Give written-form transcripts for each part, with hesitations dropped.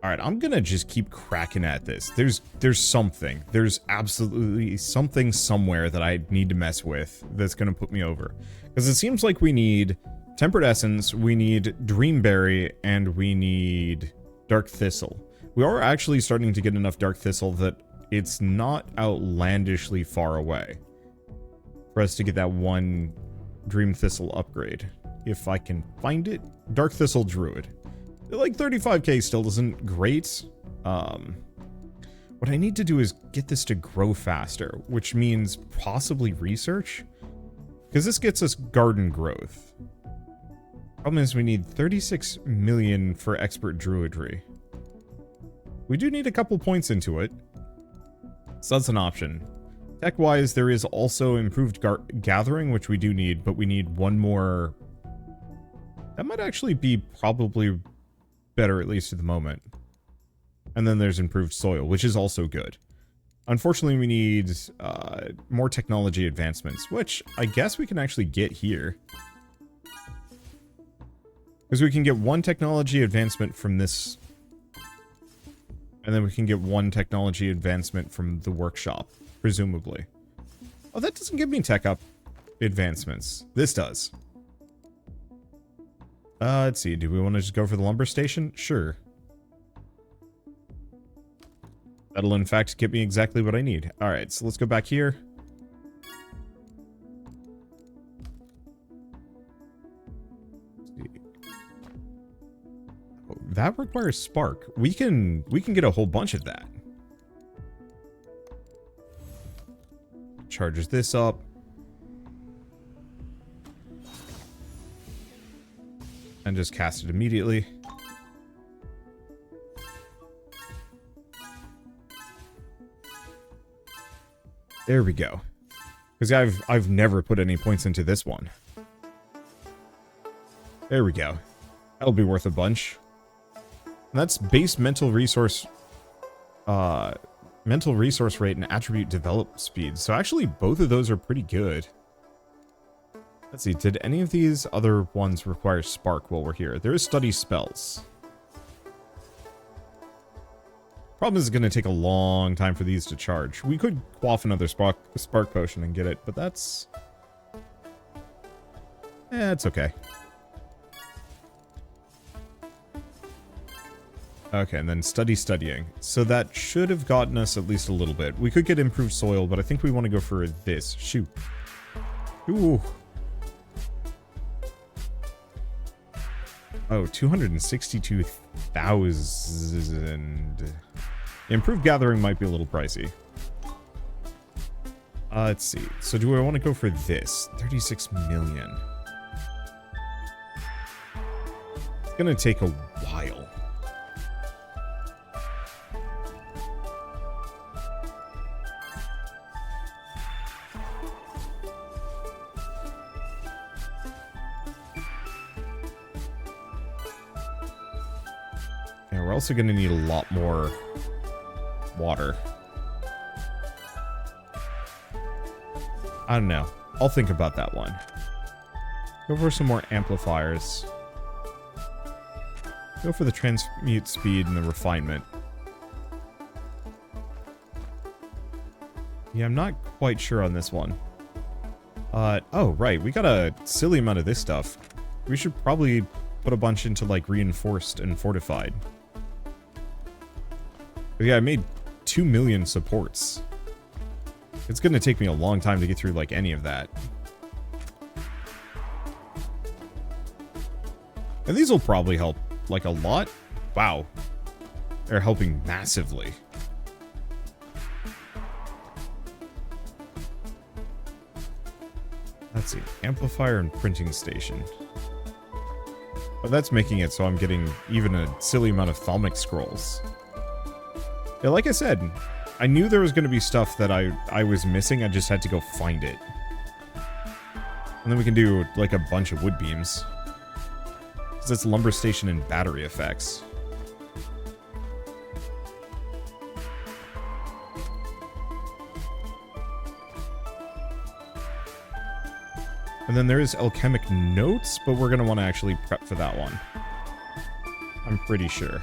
Alright, I'm gonna just keep cracking at this. There's something. There's absolutely something somewhere that I need to mess with that's gonna put me over. Because it seems like we need Tempered Essence, we need Dreamberry, and we need Dark Thistle. We are actually starting to get enough Dark Thistle that it's not outlandishly far away for us to get that one Dream Thistle upgrade. If I can find it. Dark Thistle Druid. Like 35k still isn't great. What I need to do is get this to grow faster, which means possibly research. Because this gets us garden growth. Problem is we need 36 million for expert druidry. We do need a couple points into it. So that's an option. Tech-wise, there is also improved gathering, which we do need, but we need one more. That might actually be probably better, at least at the moment. And then there's improved soil, which is also good. Unfortunately, we need more technology advancements, which I guess we can actually get here. Because we can get one technology advancement from this. And then we can get one technology advancement from the workshop, presumably. Oh, that doesn't give me tech up advancements. This does. Let's see. Do we want to just go for the lumber station? Sure. That'll in fact get me exactly what I need. Alright, so let's go back here. Oh, that requires spark. We can get a whole bunch of that. Charges this up. And just cast it immediately. There we go. Because I've never put any points into this one. There we go. That'll be worth a bunch. And that's base mental resource rate and attribute develop speed. So actually both of those are pretty good. Let's see, did any of these other ones require spark while we're here? There is study spells. Problem is it's going to take a long time for these to charge. We could quaff another spark potion and get it, but that's... it's okay. Okay, and then studying. So that should have gotten us at least a little bit. We could get improved soil, but I think we want to go for this. Shoot. Ooh. Oh, 262,000. Improved gathering might be a little pricey. Let's see. So do I want to go for this? 36 million. It's going to take a while. We're also going to need a lot more water. I don't know. I'll think about that one. Go for some more amplifiers. Go for the transmute speed and the refinement. Yeah, I'm not quite sure on this one. Oh, right. We got a silly amount of this stuff. We should probably put a bunch into, like, reinforced and fortified. But yeah, I made 2 million supports. It's gonna take me a long time to get through, like, any of that. And these will probably help, like, a lot. Wow. They're helping massively. Let's see. Amplifier and printing station. But that's making it so I'm getting even a silly amount of thalmic scrolls. Yeah, like I said, I knew there was going to be stuff that I was missing. I just had to go find it. And then we can do, like, a bunch of wood beams. Because it's lumber station and battery effects. And then there is alchemic notes, but we're going to want to actually prep for that one. I'm pretty sure.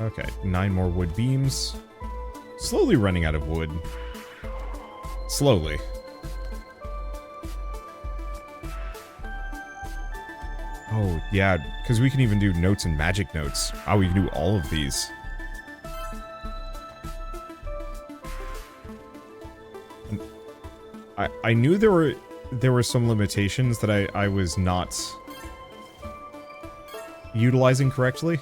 Okay, 9 more wood beams. Slowly running out of wood. Slowly. Oh, yeah, because we can even do notes and magic notes. Oh, we can do all of these. I knew there were some limitations that I was not utilizing correctly.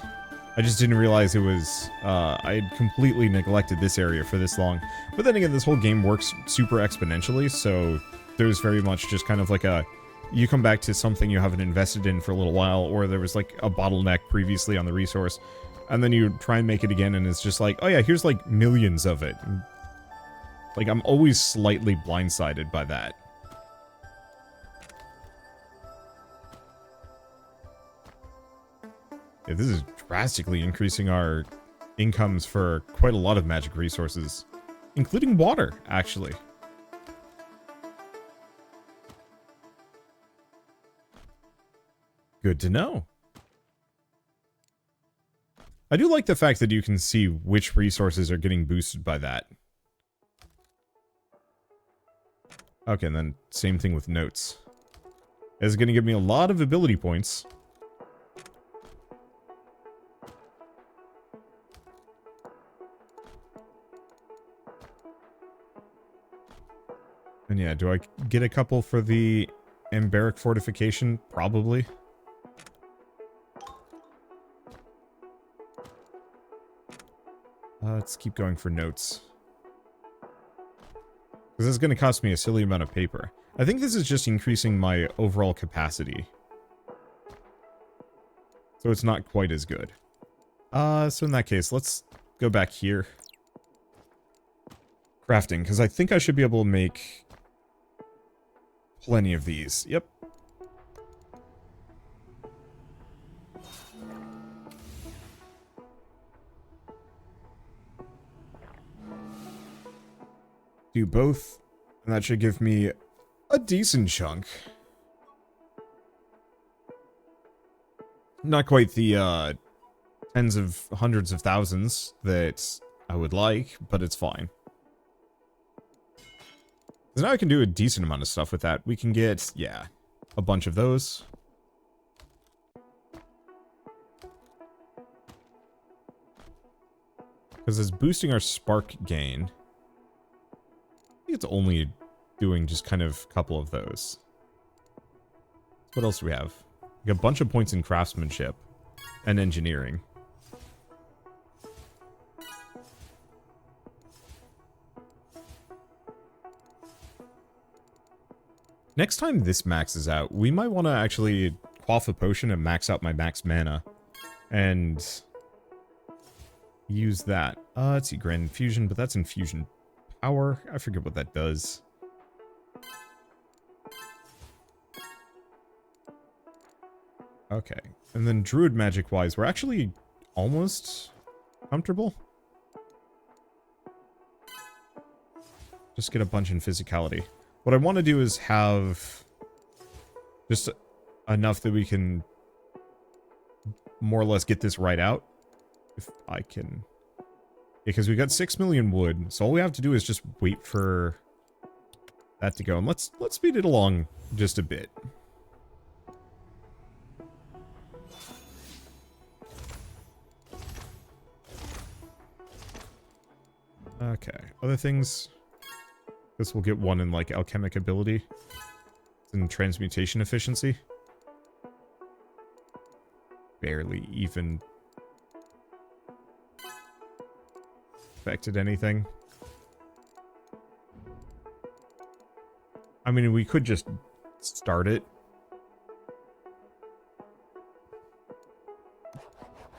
I just didn't realize it was, I had completely neglected this area for this long. But then again, this whole game works super exponentially, so there's very much just kind of like a, you come back to something you haven't invested in for a little while, or there was like a bottleneck previously on the resource, and then you try and make it again, and it's just like, oh yeah, here's like millions of it. Like, I'm always slightly blindsided by that. Yeah, this is drastically increasing our incomes for quite a lot of magic resources, including water, actually. Good to know. I do like the fact that you can see which resources are getting boosted by that. Okay, and then same thing with notes. It's going to give me a lot of ability points. And yeah, do I get a couple for the Emberic fortification? Probably. Let's keep going for notes. Because this is going to cost me a silly amount of paper. I think this is just increasing my overall capacity. So it's not quite as good. So in that case, let's go back here. Crafting, because I think I should be able to make plenty of these. Yep. Do both, and that should give me a decent chunk. Not quite the tens of hundreds of thousands that I would like, but it's fine. So now I can do a decent amount of stuff with that. We can get, yeah, a bunch of those. Because it's boosting our spark gain. I think it's only doing just kind of a couple of those. What else do we have? We got a bunch of points in craftsmanship and engineering. Next time this maxes out, we might want to actually quaff a potion and max out my max mana. And use that. Let's see, Grand Infusion, but that's Infusion Power. I forget what that does. Okay. And then Druid magic-wise, we're actually almost comfortable. Just get a bunch in physicality. What I want to do is have just enough that we can more or less get this right out. If I can. Yeah, because we got 6 million wood, so all we have to do is just wait for that to go. And let's speed it along just a bit. Okay, other things. This will get one in, like, alchemic ability. And transmutation efficiency. Barely even affected anything. I mean, we could just start it.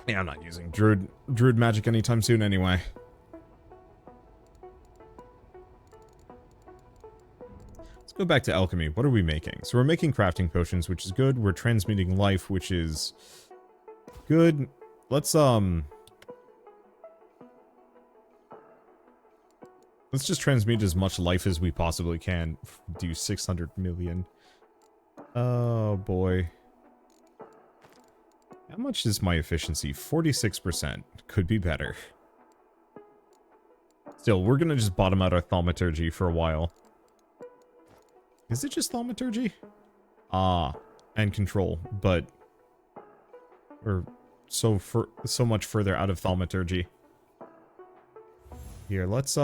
Yeah, I'm not using Druid magic anytime soon anyway. Go back to alchemy. What are we making? So we're making crafting potions, which is good. We're transmuting life, which is good. Let's just transmute as much life as we possibly can. Do 600 million. Oh boy. How much is my efficiency? 46%. Could be better. Still, we're gonna just bottom out our thaumaturgy for a while. Is it just thaumaturgy? Ah, and control, but we're so much further out of thaumaturgy. Here, let's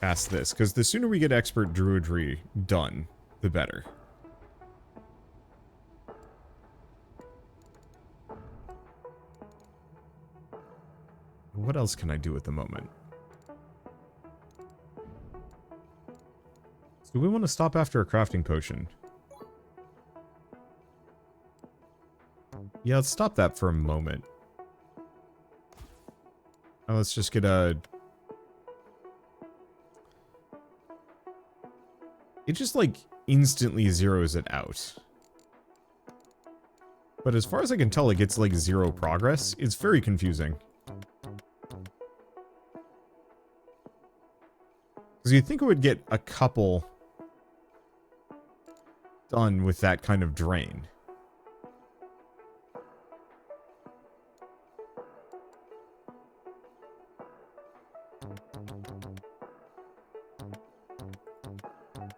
pass this, because the sooner we get expert druidry done, the better. What else can I do at the moment? Do we want to stop after a crafting potion? Yeah, let's stop that for a moment. Now let's just get a... It just, like, instantly zeroes it out. But as far as I can tell, it gets, like, 0 progress. It's very confusing. Because you'd think it would get a couple done with that kind of drain.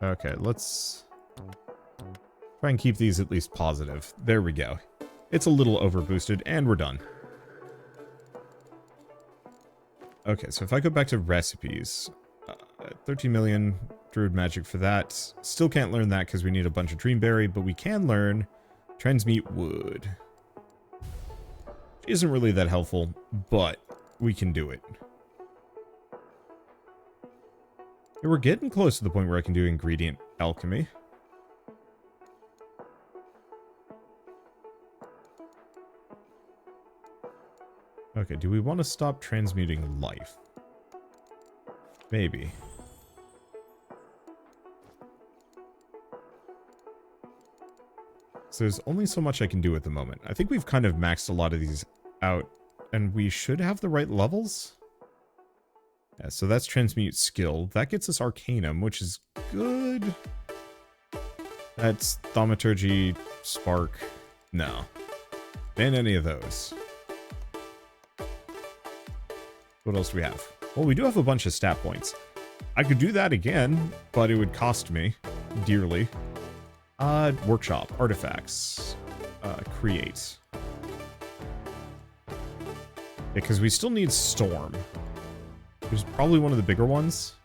Okay, let's try and keep these at least positive. There we go. It's a little overboosted, and we're done. Okay, so if I go back to recipes, 13 million druid magic for that. Still can't learn that because we need a bunch of dreamberry, but we can learn transmute wood. Isn't really that helpful, but we can do it. Yeah, we're getting close to the point where I can do ingredient alchemy. Okay, do we want to stop transmuting life? Maybe. So there's only so much I can do at the moment. I think we've kind of maxed a lot of these out, and we should have the right levels. Yeah, so that's transmute skill. That gets us arcanum, which is good. That's thaumaturgy, spark. No. And any of those. What else do we have? Well, we do have a bunch of stat points. I could do that again, but it would cost me dearly. Workshop, artifacts, create. Because we still need storm. Which is probably one of the bigger ones.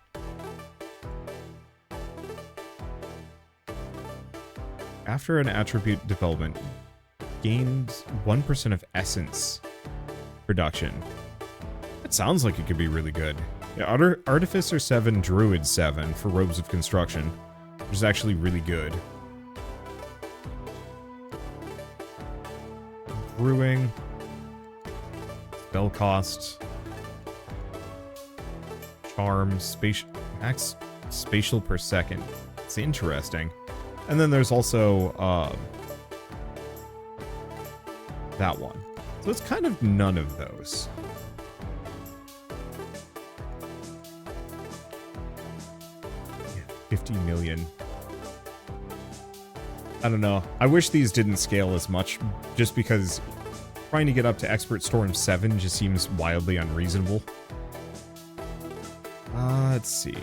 After an attribute development, gained 1% of essence production. That sounds like it could be really good. Yeah, Artificer 7, Druid 7 for Robes of Construction, which is actually really good. Brewing. Spell cost. Charm. Max spatial per second. It's interesting. And then there's also that one. So it's kind of none of those. Yeah, 50 million. I don't know. I wish these didn't scale as much, just because trying to get up to Expert Storm 7 just seems wildly unreasonable. Let's see.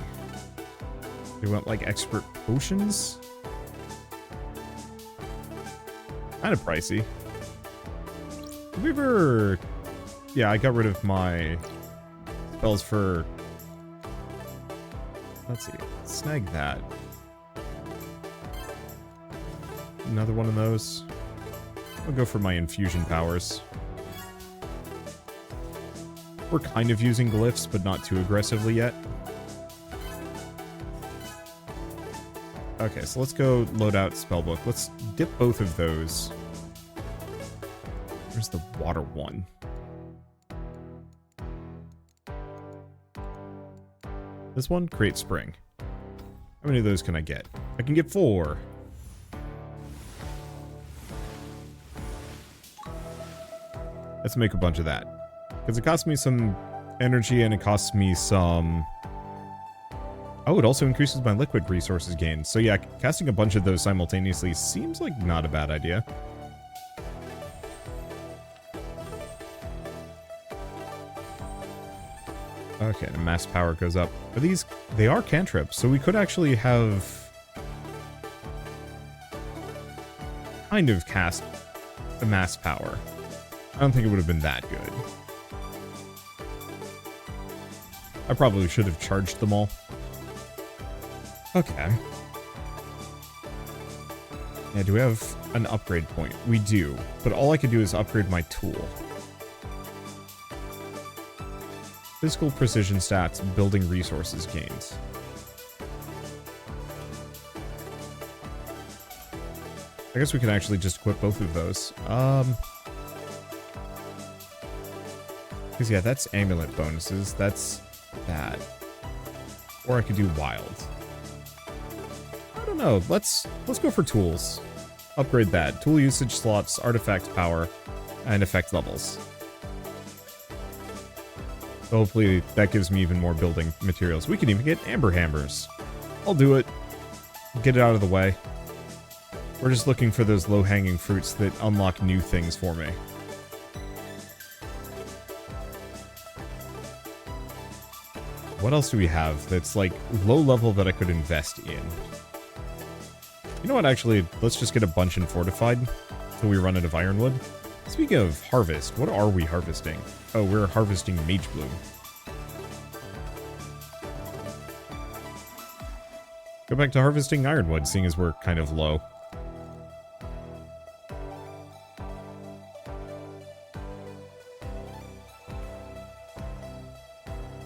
We want, like, Expert Potions? Kind of pricey. Did we ever... Yeah, I got rid of my spells for... Let's see. Snag that. Another one of those. I'll go for my infusion powers. We're kind of using glyphs, but not too aggressively yet. Okay, so let's go load out spellbook. Let's dip both of those. Where's the water one? This one? Create spring. How many of those can I get? I can get 4. Let's make a bunch of that. Because it costs me some energy and it costs me some Oh, it also increases my liquid resources gained. So yeah, casting a bunch of those simultaneously seems like not a bad idea. Okay, the mass power goes up. But these, they are cantrips, so we could actually have kind of cast the mass power. I don't think it would have been that good. I probably should have charged them all. Okay. Yeah, do we have an upgrade point? We do, but all I could do is upgrade my tool. Physical precision stats, building resources gains. I guess we can actually just equip both of those. Because yeah, that's amulet bonuses. That's that. Or I could do wild. I don't know. Let's go for tools. Upgrade that. Tool usage slots, artifact power, and effect levels. So hopefully that gives me even more building materials. We can even get amber hammers. I'll do it. Get it out of the way. We're just looking for those low-hanging fruits that unlock new things for me. What else do we have that's like low level that I could invest in? You know what, actually, let's just get a bunch in fortified until we run out of ironwood. Speaking of harvest, what are we harvesting? Oh, we're harvesting mage bloom. Go back to harvesting ironwood, seeing as we're kind of low.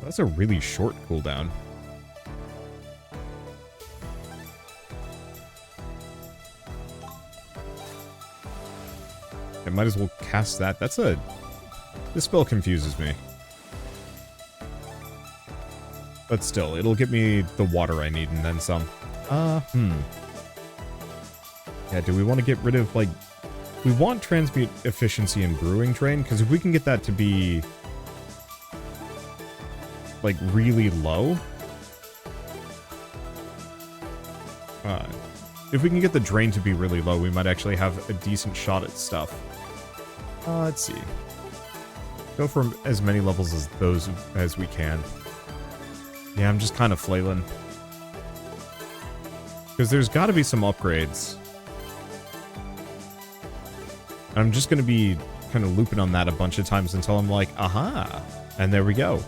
That's a really short cooldown. I might as well cast that. That's a... This spell confuses me. But still, it'll get me the water I need and then some. Yeah, do we want to get rid of, like... We want transmute efficiency and brewing train, because if we can get that to be... like, really low... if we can get the drain to be really low, we might actually have a decent shot at stuff. Let's see. Go for as many levels as those as we can. Yeah, I'm just kind of flailing. Because there's got to be some upgrades. I'm just going to be kind of looping on that a bunch of times until I'm like, aha! And there we go.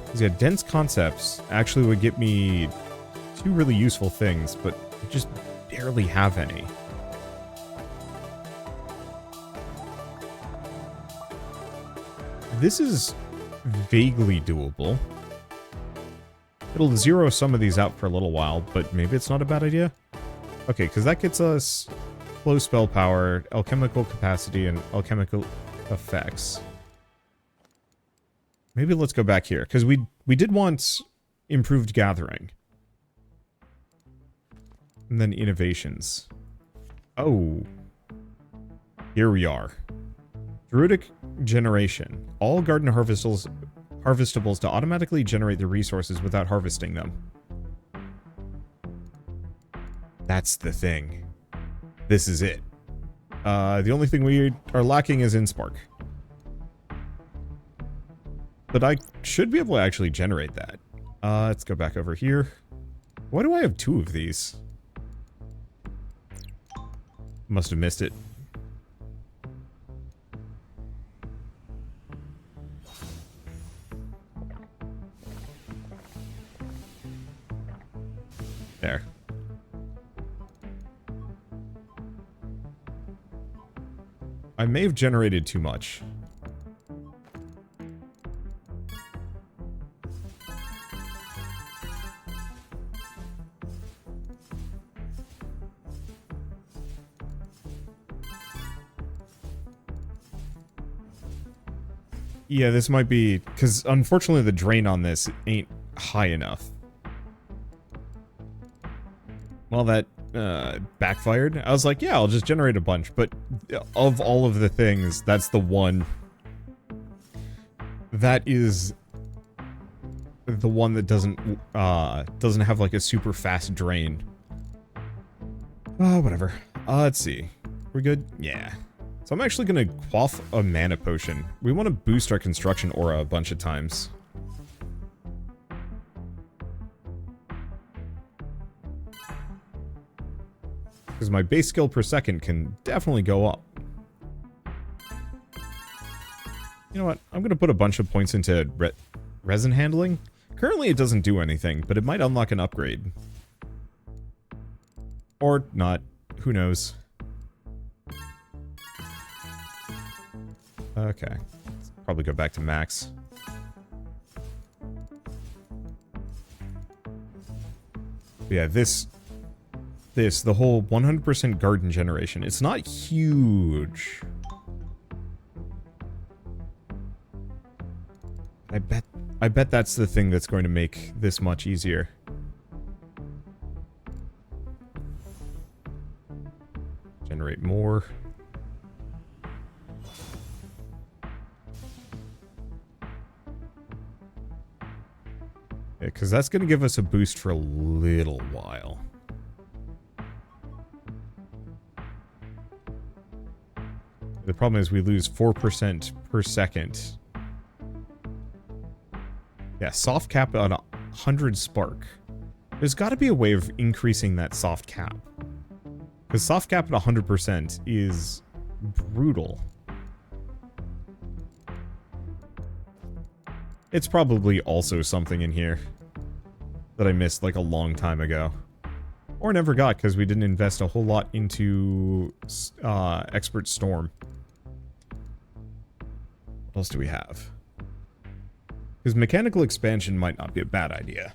Because yeah, dense concepts actually would get me two really useful things, but I just barely have any. This is vaguely doable. It'll zero some of these out for a little while, but maybe it's not a bad idea. Okay, because that gets us flow spell power, alchemical capacity, and alchemical effects. Maybe let's go back here, because we did want improved gathering. And then innovations. Oh. Here we are. Druidic generation. All garden harvestables to automatically generate the resources without harvesting them. That's the thing. This is it. The only thing we are lacking is InSpark. But I should be able to actually generate that. Let's go back over here. Why do I have two of these? Must have missed it. There. I may have generated too much. Yeah, this might be... Because, unfortunately, the drain on this ain't high enough. Well, that backfired. I was like, yeah, I'll just generate a bunch. But of all of the things, that's the one that is the one that doesn't have like a super fast drain. Whatever. Let's see. We're good? Yeah. So I'm actually gonna quaff a mana potion. We want to boost our construction aura a bunch of times. Because my base skill per second can definitely go up. You know what? I'm gonna put a bunch of points into resin handling. Currently it doesn't do anything, but it might unlock an upgrade. Or not. Who knows? Okay. Let's probably go back to max. But yeah, the whole 100% garden generation, it's not huge. I bet that's the thing that's going to make this much easier. Generate more. Yeah, because that's going to give us a boost for a little while. The problem is we lose 4% per second. Yeah, soft cap on 100 spark. There's got to be a way of increasing that soft cap. Because soft cap at 100% is brutal. It's probably also something in here that I missed like a long time ago. Or never got because we didn't invest a whole lot into Expert Storm. What else do we have? Because mechanical expansion might not be a bad idea.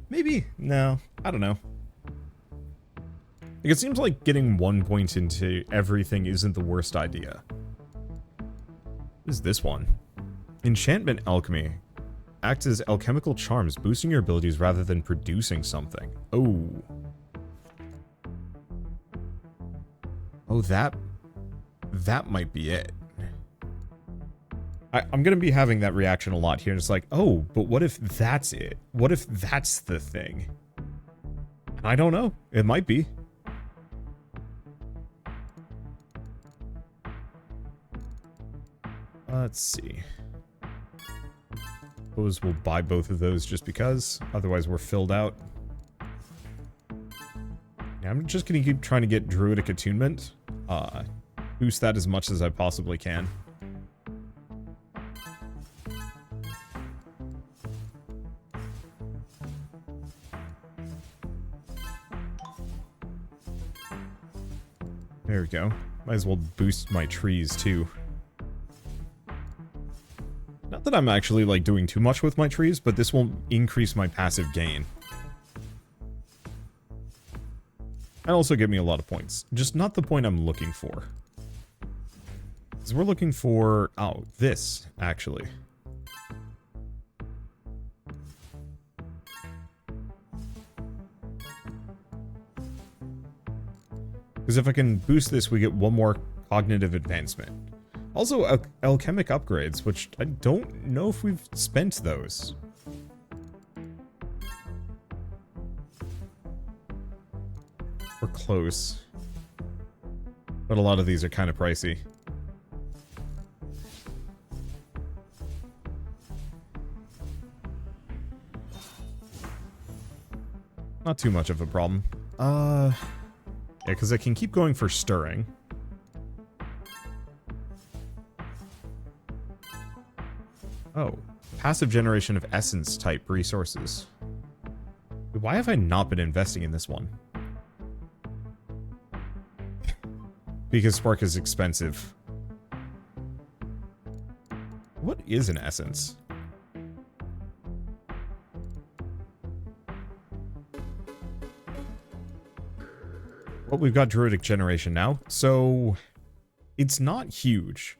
Maybe? No. I don't know. Like, it seems like getting 1 point into everything isn't the worst idea. What is this one? Enchantment Alchemy. Acts as alchemical charms, boosting your abilities rather than producing something. Oh. Oh, that might be it. I'm going to be having that reaction a lot here. And it's like, oh, but what if that's it? What if that's the thing? I don't know. It might be. Let's see. Suppose we'll buy both of those just because. Otherwise, we're filled out. Yeah, I'm just going to keep trying to get Druidic Attunement. Boost that as much as I possibly can. There we go. Might as well boost my trees, too. Not that I'm actually, like, doing too much with my trees, but this will increase my passive gain. And also give me a lot of points. Just not the point I'm looking for. Because we're looking for... oh, this, actually. Because if I can boost this, we get one more cognitive advancement. Also, alchemic upgrades, which I don't know if we've spent those. We're close. But a lot of these are kind of pricey. Not too much of a problem. Yeah, because I can keep going for stirring. Oh, passive generation of essence type resources. Why have I not been investing in this one? Because Spark is expensive. What is an essence? Well, we've got Druidic Generation now, so it's not huge.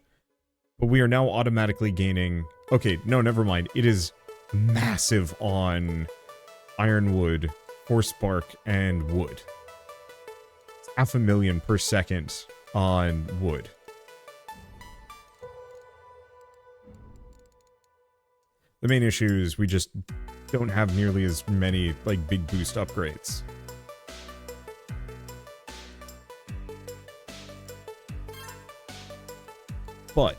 But we are now automatically gaining... okay, no, never mind. It is massive on Ironwood, Force Spark, and Wood. It's 500,000 per second on Wood. The main issue is we just don't have nearly as many, like, big boost upgrades. But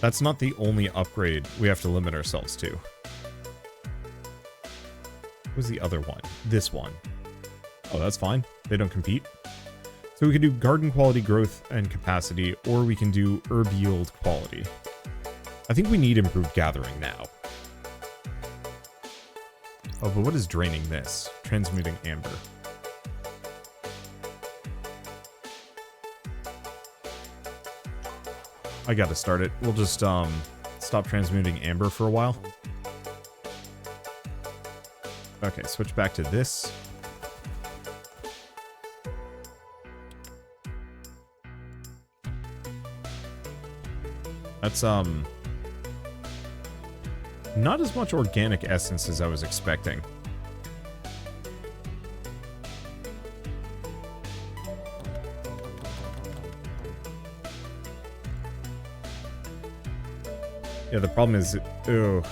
that's not the only upgrade we have to limit ourselves to. What was the other one? This one. Oh, that's fine. They don't compete. So we can do garden quality growth and capacity, or we can do herb yield quality. I think we need improved gathering now. Oh, but what is draining this? Transmuting amber. I gotta start it. We'll just stop transmuting amber for a while. Okay, switch back to this. That's not as much organic essence as I was expecting. Yeah, the problem is, ew.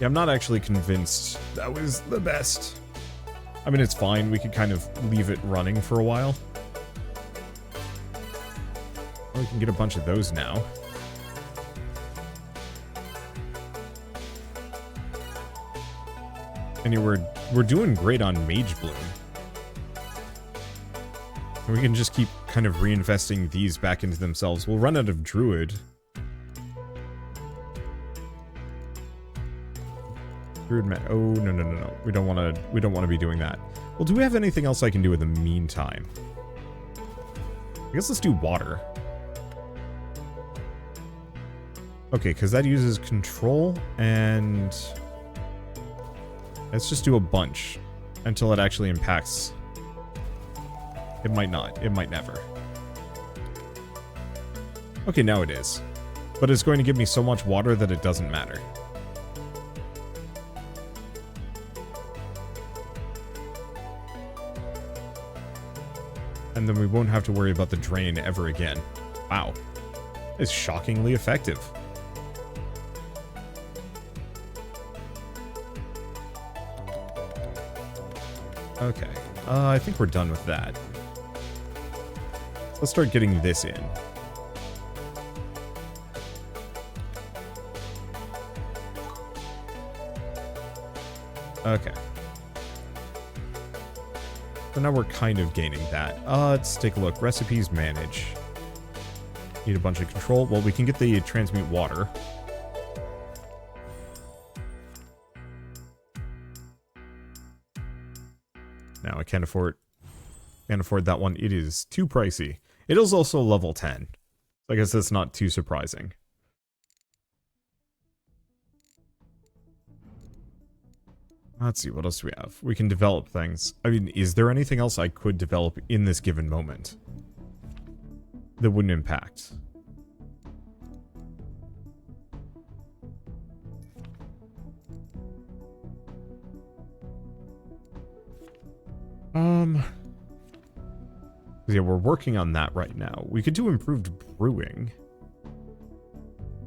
Yeah, I'm not actually convinced that was the best. I mean, it's fine. We could kind of leave it running for a while. We can get a bunch of those now. And yeah, we're doing great on Mage Bloom. And we can just keep kind of reinvesting these back into themselves. We'll run out of Druid. Oh, no. We don't want to be doing that. Well, do we have anything else I can do in the meantime? I guess let's do water. Okay, because that uses control, and let's just do a bunch until it actually impacts. It might not. It might never. Okay, now it is. But it's going to give me so much water that it doesn't matter. And then we won't have to worry about the drain ever again. Wow. It's shockingly effective. Okay. I think we're done with that. Let's start getting this in. Okay. So now we're kind of gaining that. Let's take a look. Recipes, manage. Need a bunch of control. Well, we can get the transmute water. Now I can't afford that one. It is too pricey. It is also level 10. So I guess that's not too surprising. Let's see, what else do we have? We can develop things. I mean, is there anything else I could develop in this given moment that wouldn't impact? Yeah, we're working on that right now. We could do improved brewing.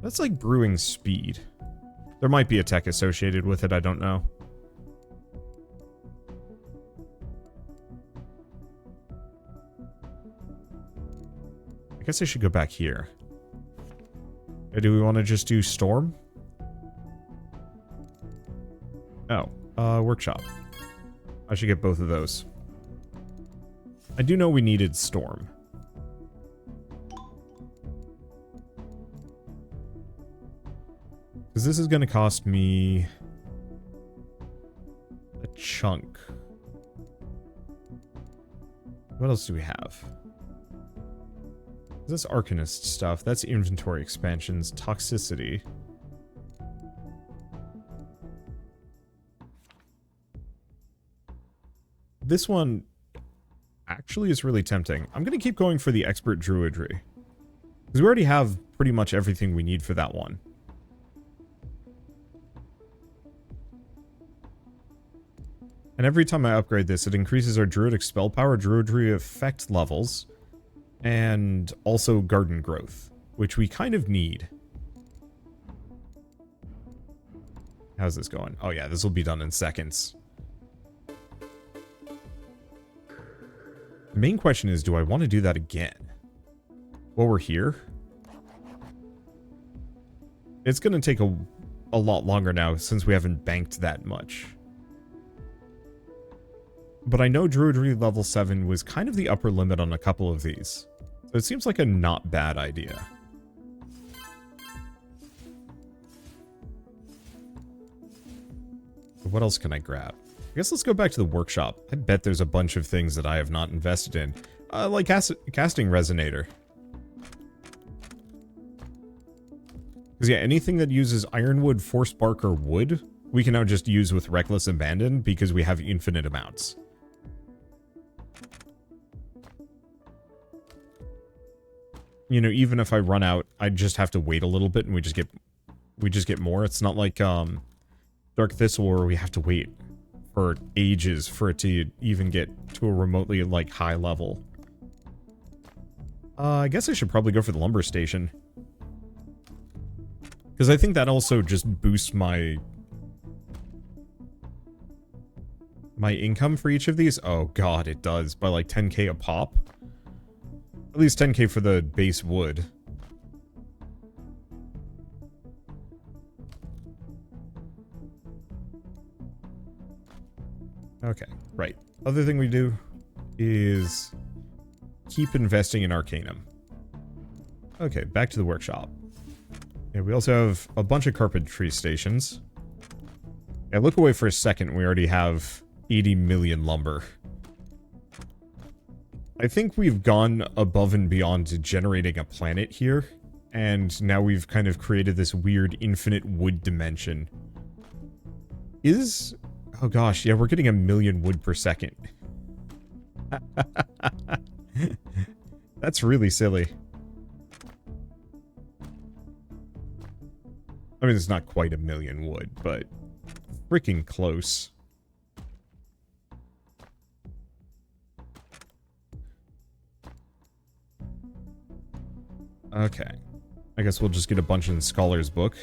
That's like brewing speed. There might be a tech associated with it, I don't know. I guess I should go back here. Do we want to just do storm? Oh, workshop. I should get both of those. I do know we needed storm. Because this is going to cost me a chunk. What else do we have? This Arcanist stuff. That's inventory expansions. Toxicity. This one actually is really tempting. I'm going to keep going for the expert druidry. Because we already have pretty much everything we need for that one. And every time I upgrade this, it increases our druidic spell power, druidry effect levels, and also garden growth, which we kind of need. How's this going? Oh yeah, this will be done in seconds. The main question is, do I want to do that again? While we're here? It's going to take a lot longer now since we haven't banked that much. But I know Druidry level 7 was kind of the upper limit on a couple of these. So it seems like a not bad idea. What else can I grab? I guess let's go back to the workshop. I bet there's a bunch of things that I have not invested in. Like casting resonator. Because yeah, anything that uses ironwood, force bark, or wood, we can now just use with reckless abandon because we have infinite amounts. You know, even if I run out, I just have to wait a little bit and we just get more. It's not like Dark Thistle where we have to wait for ages for it to even get to a remotely like high level. I guess I should probably go for the lumber station. Because I think that also just boosts my income for each of these. Oh god, it does. By like 10k a pop. At least 10k for the base wood. Okay, right. Other thing we do is keep investing in Arcanum. Okay, back to the workshop. Yeah, we also have a bunch of carpentry stations. Yeah, look away for a second. We already have 80 million lumber. I think we've gone above and beyond to generating a planet here. And now we've kind of created this weird infinite wood dimension. Oh gosh, yeah, we're getting 1 million wood per second. That's really silly. I mean, it's not quite 1 million wood, but freaking close. Okay. I guess we'll just get a bunch in Scholar's Book.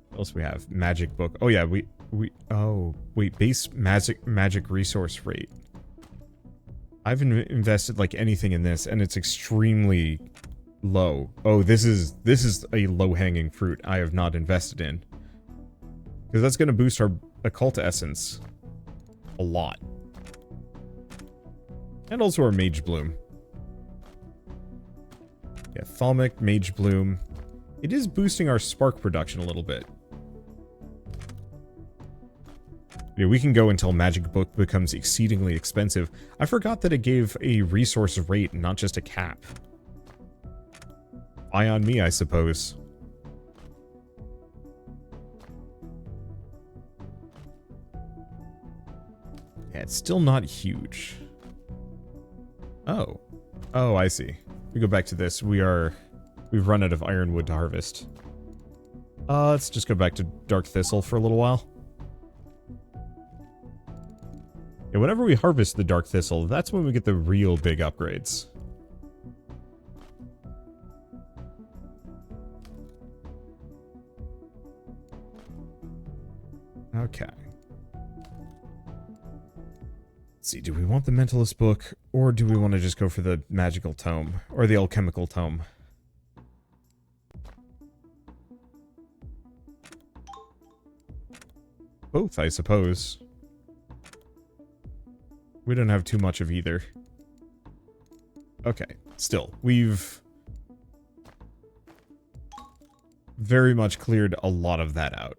What else we have? Magic Book. Oh yeah, oh, wait, base magic resource rate. I've invested like anything in this, and it's extremely low. Oh, this is a low-hanging fruit I have not invested in. Because that's going to boost our occult essence a lot. And also our Mage Bloom. Yeah, Thalmic, Mage Bloom. It is boosting our spark production a little bit. Yeah, we can go until Magic Book becomes exceedingly expensive. I forgot that it gave a resource rate, not just a cap. Eye on me, I suppose. Yeah, it's still not huge. Oh. Oh, I see. We go back to this. We've run out of ironwood to harvest. Let's just go back to Dark Thistle for a little while. Yeah, whenever we harvest the Dark Thistle, that's when we get the real big upgrades. Okay. Let's see, do we want the Mentalist Book, or do we want to just go for the Magical Tome, or the Alchemical Tome? Both, I suppose. We don't have too much of either. Okay, still, we've very much cleared a lot of that out.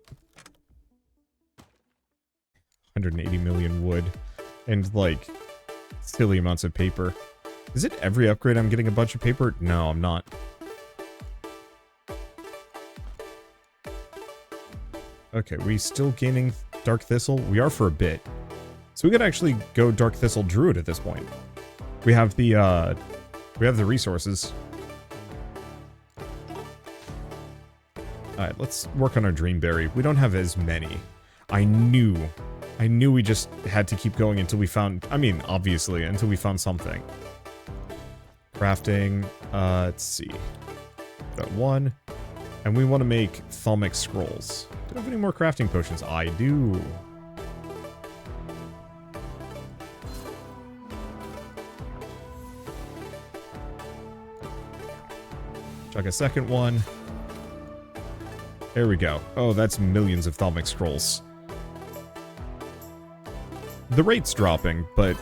180 million wood, and like, silly amounts of paper. Is it every upgrade I'm getting a bunch of paper? No, I'm not. Okay, we still gaining Dark Thistle? We are for a bit. So we could actually go Dark Thistle Druid at this point. We have the resources. Alright, let's work on our Dreamberry. We don't have as many. I knew I knew we just had to keep going until we found... I mean, obviously, until we found something. Crafting. Let's see. Got one. And we want to make thalmic scrolls. Do I have any more crafting potions? I do. Chuck a second one. There we go. Oh, that's millions of thalmic scrolls. The rate's dropping, but,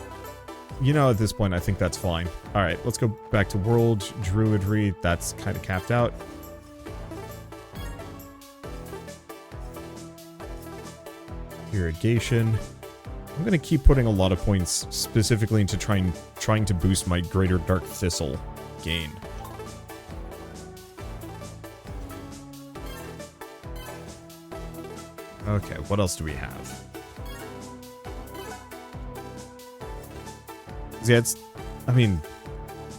you know, at this point, I think that's fine. Alright, let's go back to World Druidry. That's kind of capped out. Irrigation. I'm going to keep putting a lot of points specifically into trying to boost my Greater Dark Thistle gain. Okay, what else do we have? Yeah, I mean,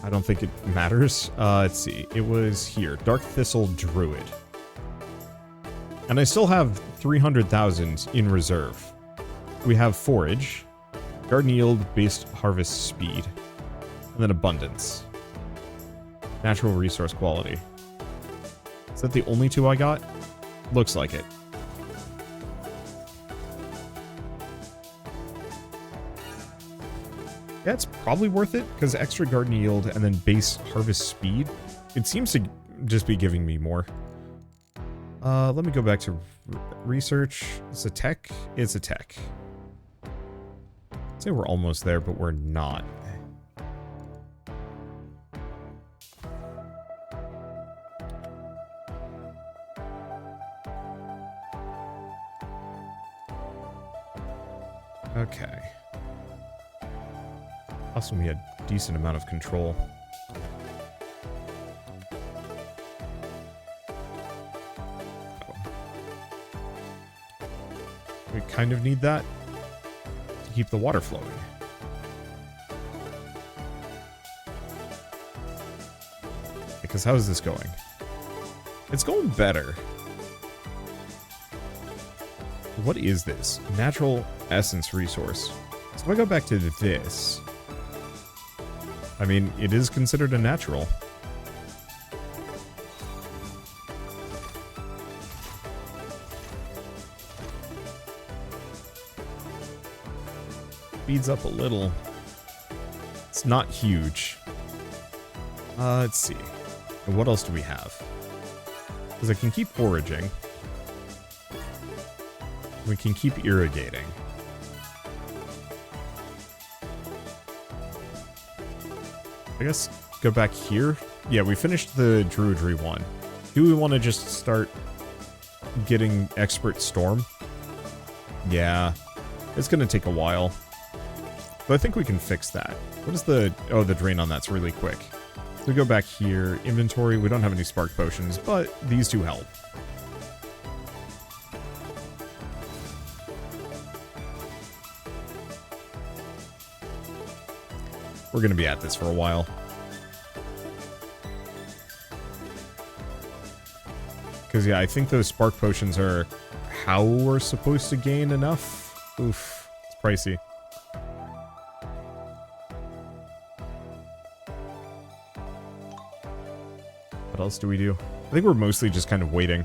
I don't think it matters. Let's see. It was here. Dark Thistle Druid. And I still have 300,000 in reserve. We have Forage, Garden Yield, Based Harvest Speed, and then Abundance. Natural Resource Quality. Is that the only two I got? Looks like it. Yeah, it's probably worth it, because extra garden yield and then base harvest speed, it seems to just be giving me more. Let me go back to research. It's a tech? It's a tech. I'd say we're almost there, but we're not. Okay. Awesome, we had a decent amount of control. Oh. We kind of need that to keep the water flowing. Because how is this going? It's going better. What is this? Natural essence resource. So if I go back to this... I mean, it is considered a natural. Speeds up a little. It's not huge. Let's see. And what else do we have? Because I can keep foraging. We can keep irrigating. I guess go back here. Yeah, we finished the Druidry one. Do we want to just start getting Expert Storm? Yeah, it's going to take a while. But I think we can fix that. What is the... Oh, the drain on that's really quick. So we go back here. Inventory, we don't have any Spark Potions, but these two help. We're going to be at this for a while. Because, yeah, I think those Spark Potions are how we're supposed to gain enough. Oof, it's pricey. What else do we do? I think we're mostly just kind of waiting.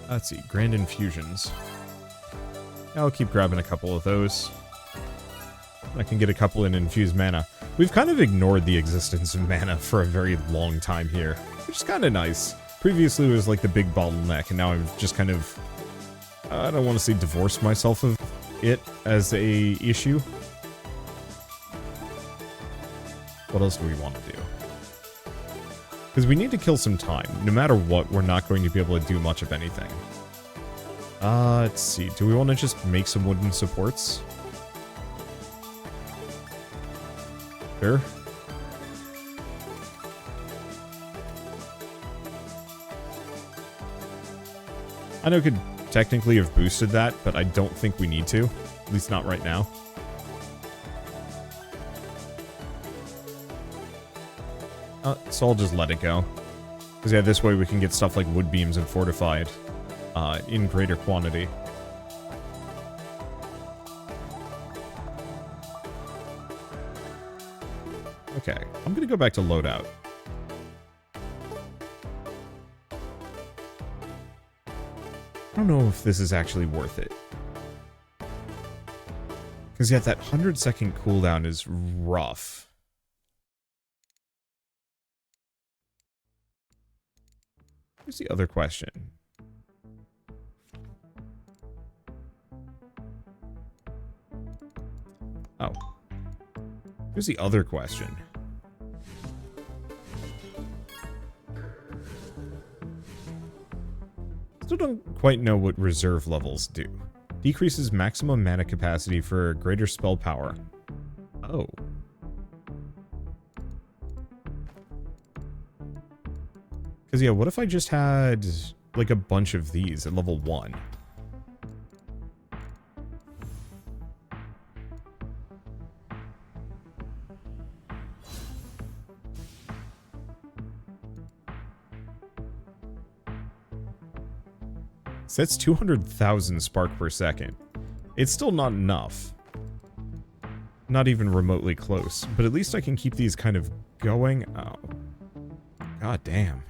Let's see, Grand Infusions. I'll keep grabbing a couple of those. I can get a couple in Infused Mana. We've kind of ignored the existence of mana for a very long time here, which is kind of nice. Previously it was like the big bottleneck, and now I've just kind of... I don't want to say divorced myself of it as a issue. What else do we want to do? Because we need to kill some time. No matter what, we're not going to be able to do much of anything. Let's see. Do we want to just make some wooden supports? Sure. I know it could technically have boosted that, but I don't think we need to. At least not right now. So I'll just let it go. Because yeah, this way we can get stuff like wood beams and fortified in greater quantity. Okay, I'm gonna go back to loadout. I don't know if this is actually worth it. Because yeah, that 100-second cooldown is rough. Here's the other question. Oh. Here's the other question. Still don't quite know what reserve levels do. Decreases maximum mana capacity for greater spell power. Oh. Because yeah, what if I just had like a bunch of these at level 1? So that's 200,000 spark per second. It's still not enough. Not even remotely close. But at least I can keep these kind of going. Oh. God damn.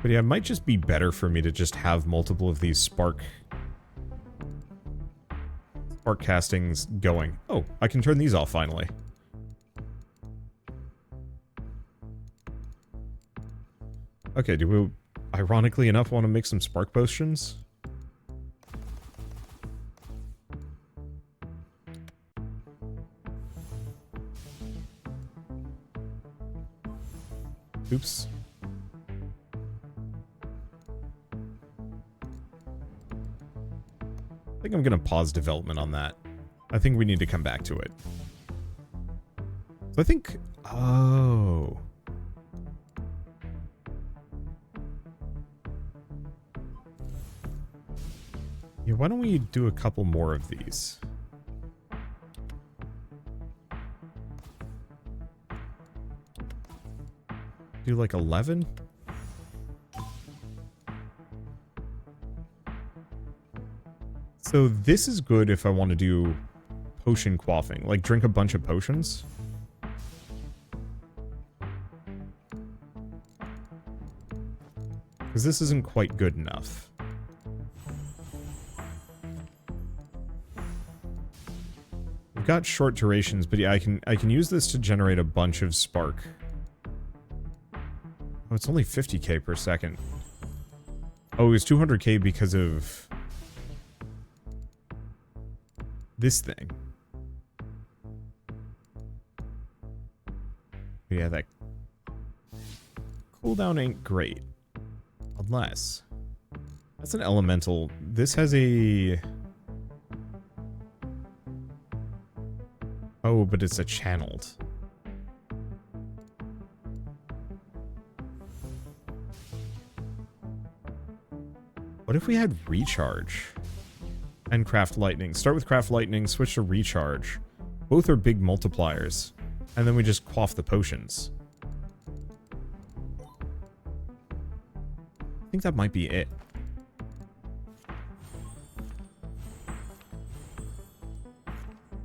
But yeah, it might just be better for me to just have multiple of these spark castings going. Oh, I can turn these off finally. Okay, do we, ironically enough, want to make some spark potions? Oops. I think I'm going to pause development on that. I think we need to come back to it. So I think... Oh... Yeah, why don't we do a couple more of these? Do like 11? So this is good if I want to do potion quaffing. Like drink a bunch of potions. Because this isn't quite good enough. Got short durations, but yeah, I can use this to generate a bunch of spark. Oh, it's only 50k per second. Oh, it was 200k because of this thing. But yeah, that cooldown ain't great. Unless that's an elemental. This has a... Oh, but it's a channeled. What if we had recharge and craft lightning? Start with craft lightning, switch to recharge. Both are big multipliers. And then we just quaff the potions. I think that might be it.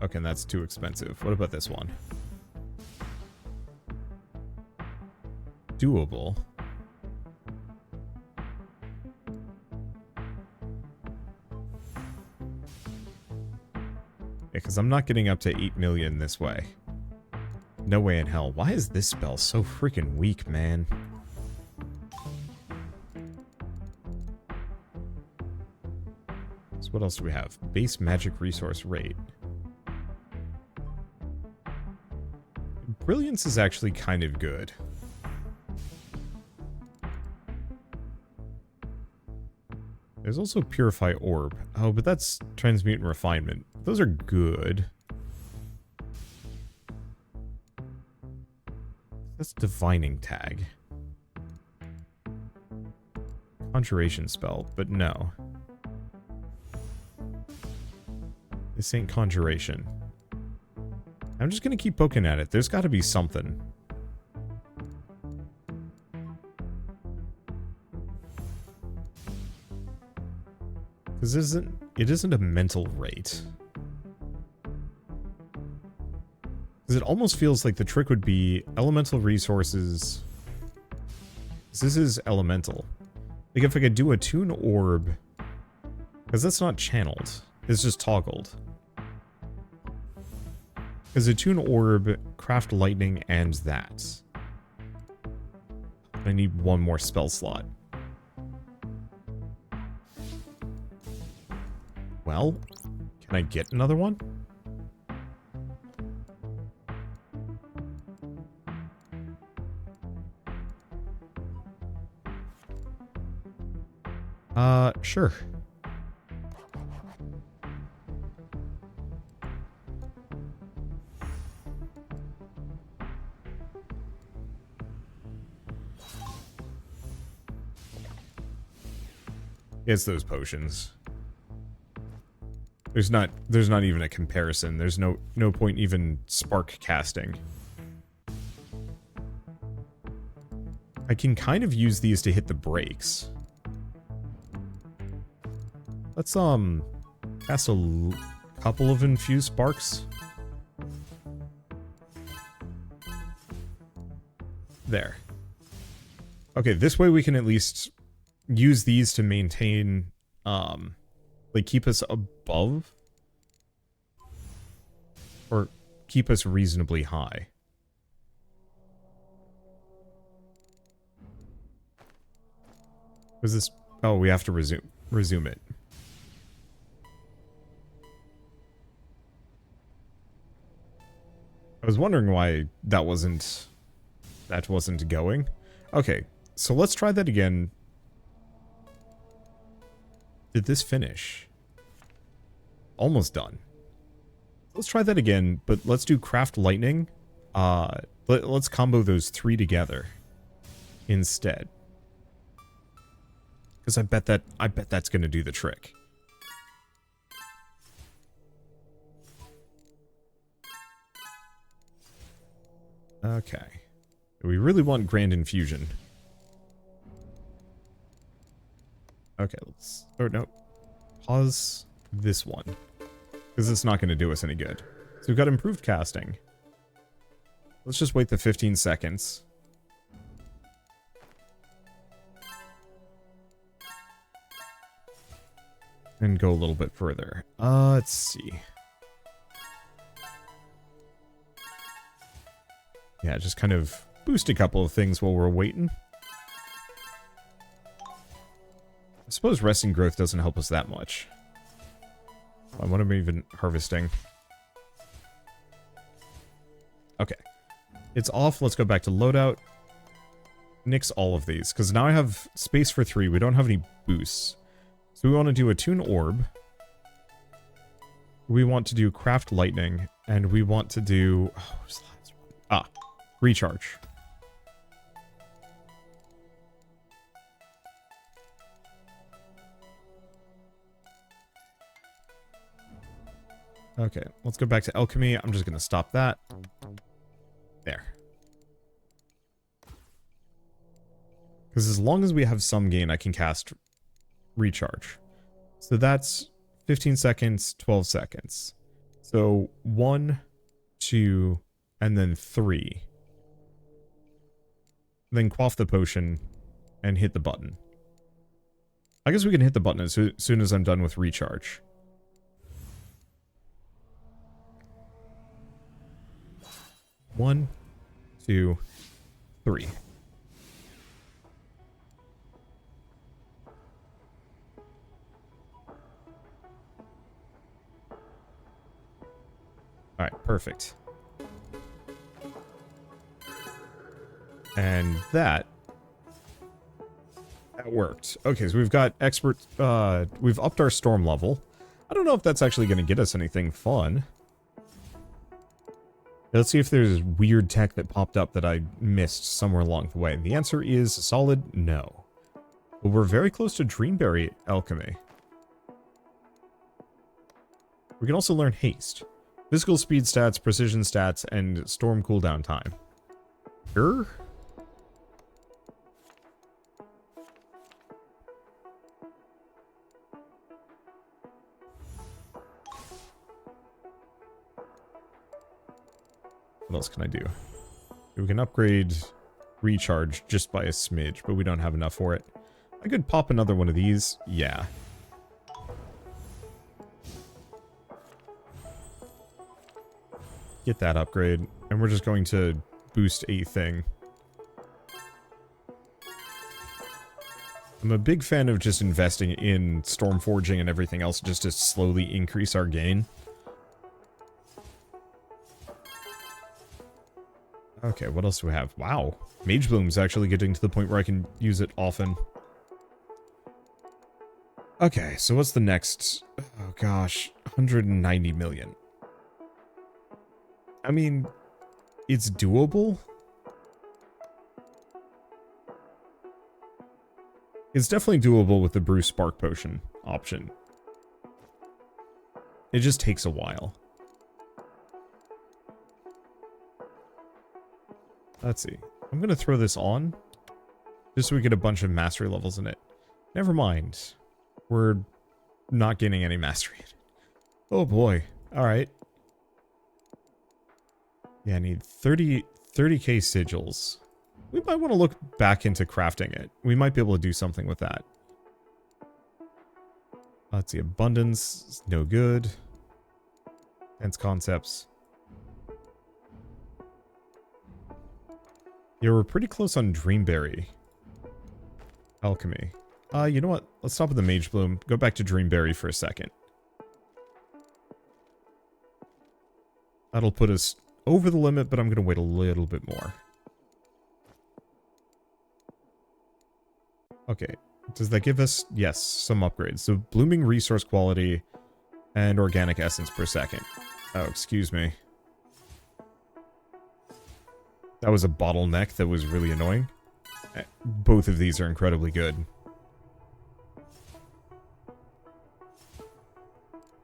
Okay, that's too expensive. What about this one? Doable. Yeah, because I'm not getting up to 8 million this way. No way in hell. Why is this spell so freaking weak, man? So what else do we have? Base magic resource rate. Brilliance is actually kind of good. There's also Purify Orb. Oh, but that's Transmute and Refinement. Those are good. That's Divining Tag. Conjuration spell, but no. This ain't Conjuration. I'm just going to keep poking at it. There's got to be something. Because it isn't a mental rate. Because it almost feels like the trick would be elemental resources. This is elemental. Like if I could do a tune orb. Because that's not channeled. It's just toggled. Because a tune orb, craft lightning, and that. I need one more spell slot. Well, can I get another one? Sure. It's those potions. There's not even a comparison. There's no point even spark casting. I can kind of use these to hit the brakes. Let's cast a couple of infused sparks. There. Okay, this way we can at least use these to maintain like keep us above or keep us reasonably high. Was this? Oh, we have to resume it. I was wondering why that wasn't going. Okay, so let's try that again. Did this finish? Almost done. Let's try that again, but let's do craft lightning. Let's combo those 3 together instead. Because I bet that's gonna do the trick. Okay. We really want Grand Infusion. Okay, let's... Oh, no. Pause this one. Because it's not going to do us any good. So we've got improved casting. Let's just wait the 15 seconds. And go a little bit further. Let's see. Yeah, just kind of boost a couple of things while we're waiting. I suppose resting growth doesn't help us that much. What am I even harvesting? Okay. It's off. Let's go back to loadout. Nix all of these, because now I have space for 3. We don't have any boosts. So we want to do a tune orb. We want to do craft lightning. And we want to do... Oh, where's the last one? Ah, recharge. Okay, let's go back to alchemy. I'm just going to stop that. There. Because as long as we have some gain, I can cast recharge. So that's 15 seconds, 12 seconds. So 1, 2, and then 3. Then quaff the potion and hit the button. I guess we can hit the button as soon as I'm done with recharge. One, 2, 3. Alright, perfect. And that worked. Okay, so we've got expert, we've upped our storm level. I don't know if that's actually going to get us anything fun. Let's see if there's weird tech that popped up that I missed somewhere along the way. The answer is solid no. But we're very close to Dreamberry alchemy. We can also learn haste. Physical speed stats, precision stats, and storm cooldown time. Sure? What else can I do? We can upgrade recharge just by a smidge, but we don't have enough for it. I could pop another one of these. Yeah. Get that upgrade, and we're just going to boost a thing. I'm a big fan of just investing in Stormforging and everything else just to slowly increase our gain. Okay, what else do we have? Wow. Mage Bloom's actually getting to the point where I can use it often. Okay, so what's the next? Oh gosh, 190 million. I mean, it's doable. It's definitely doable with the Brew Spark Potion option. It just takes a while. Let's see. I'm going to throw this on, just so we get a bunch of mastery levels in it. Never mind. We're not getting any mastery. Oh boy. Alright. Yeah, I need 30k sigils. We might want to look back into crafting it. We might be able to do something with that. Let's see. Abundance is no good. Dense concepts. Yeah, we're pretty close on Dreamberry. Alchemy. You know what? Let's stop with the Mage Bloom. Go back to Dreamberry for a second. That'll put us over the limit, but I'm going to wait a little bit more. Okay. Does that give us... Yes, some upgrades. So, blooming resource quality and organic essence per second. Oh, excuse me. That was a bottleneck that was really annoying. Both of these are incredibly good.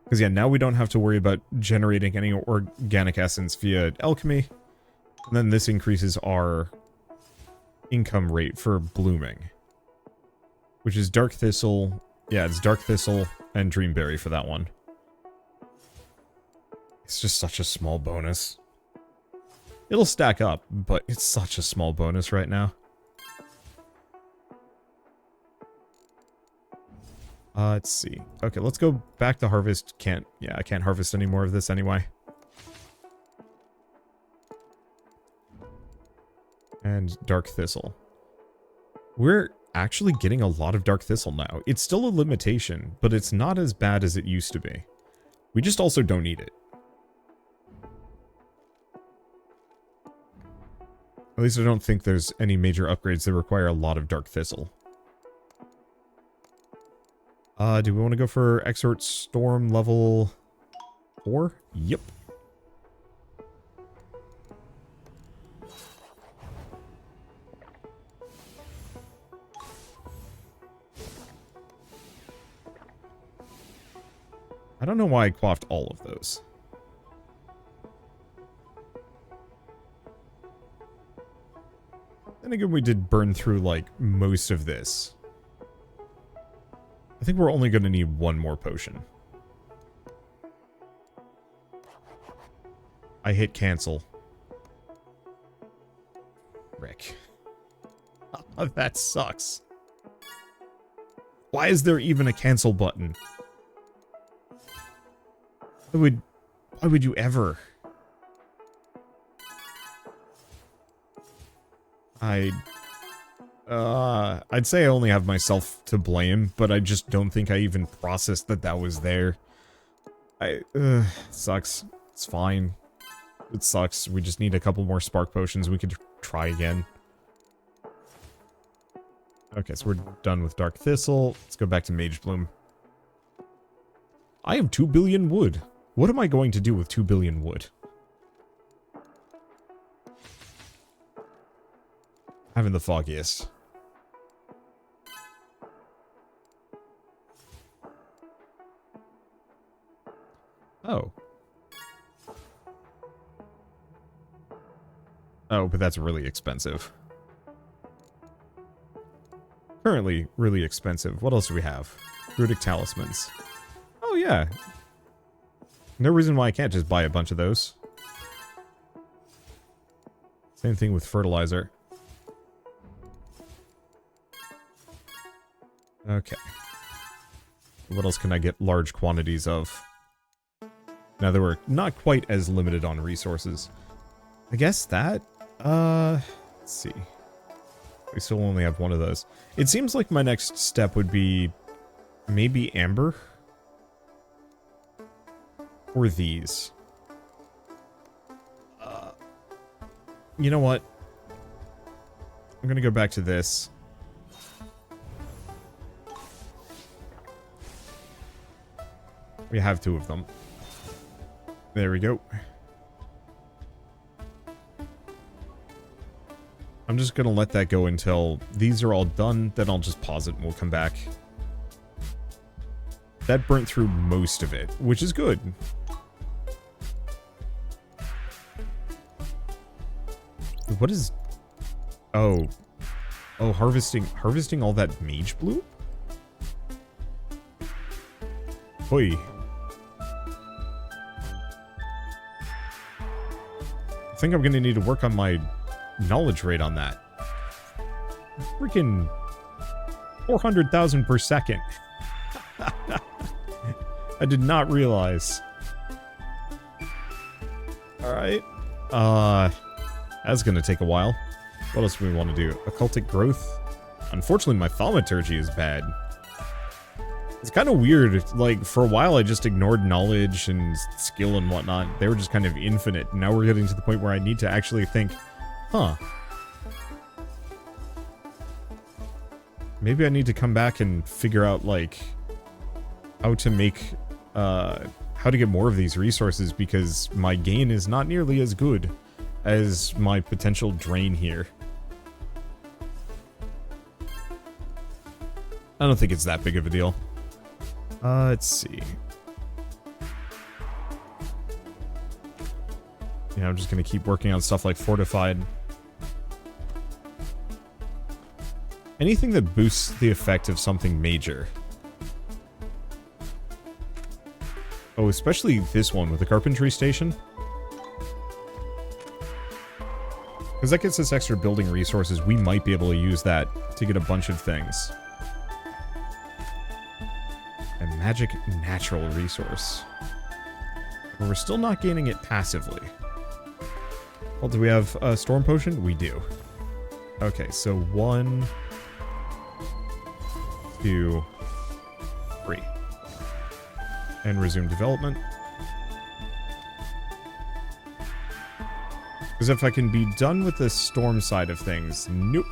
Because yeah, now we don't have to worry about generating any organic essence via alchemy. And then this increases our income rate for blooming. Which is Dark Thistle. Yeah, it's Dark Thistle and Dreamberry for that one. It's just such a small bonus. It'll stack up, but it's such a small bonus right now. Let's see. Okay, let's go back to harvest. I can't harvest any more of this anyway. And Dark Thistle. We're actually getting a lot of Dark Thistle now. It's still a limitation, but it's not as bad as it used to be. We just also don't need it. At least I don't think there's any major upgrades that require a lot of Dark Thistle. Do we want to go for Exort Storm level 4? Yep. I don't know why I quaffed all of those. Then again, we did burn through, like, most of this. I think we're only going to need one more potion. I hit cancel. Rick. Oh, that sucks. Why is there even a cancel button? Why would you ever? I'd say I only have myself to blame, but I just don't think I even processed that that was there. Sucks. It's fine. It sucks. We just need a couple more spark potions. We could try again. Okay, so we're done with Dark Thistle. Let's go back to Mage Bloom. I have 2 billion wood. What am I going to do with 2 billion wood? Having the foggiest. Oh. Oh, but that's really expensive. Currently, really expensive. What else do we have? Druidic talismans. Oh, yeah. No reason why I can't just buy a bunch of those. Same thing with fertilizer. Okay. What else can I get large quantities of? Now that we're not quite as limited on resources. I guess that, let's see. We still only have one of those. It seems like my next step would be maybe amber. Or these. You know what? I'm gonna go back to this. We have two of them. There we go. I'm just gonna let that go until these are all done, then I'll just pause it and we'll come back. That burnt through most of it, which is good. What is... Oh. Oh, harvesting all that mage blue? Hoi. I think I'm gonna need to work on my knowledge rate on that. Freaking 400,000 per second. I did not realize. Alright. That's gonna take a while. What else do we want to do? Occultic growth? Unfortunately, my thaumaturgy is bad. It's kind of weird. Like, for a while I just ignored knowledge and skill and whatnot. They were just kind of infinite. Now we're getting to the point where I need to actually think, huh. Maybe I need to come back and figure out, like, how to make, how to get more of these resources, because my gain is not nearly as good as my potential drain here. I don't think it's that big of a deal. Let's see. Yeah, I'm just gonna keep working on stuff like fortified. Anything that boosts the effect of something major. Oh, especially this one with the carpentry station. Because that gets us extra building resources. We might be able to use that to get a bunch of things. A magic natural resource. But we're still not gaining it passively. Well, do we have a storm potion? We do. Okay, so 1, 2, 3. And resume development. Because if I can be done with the storm side of things, nope.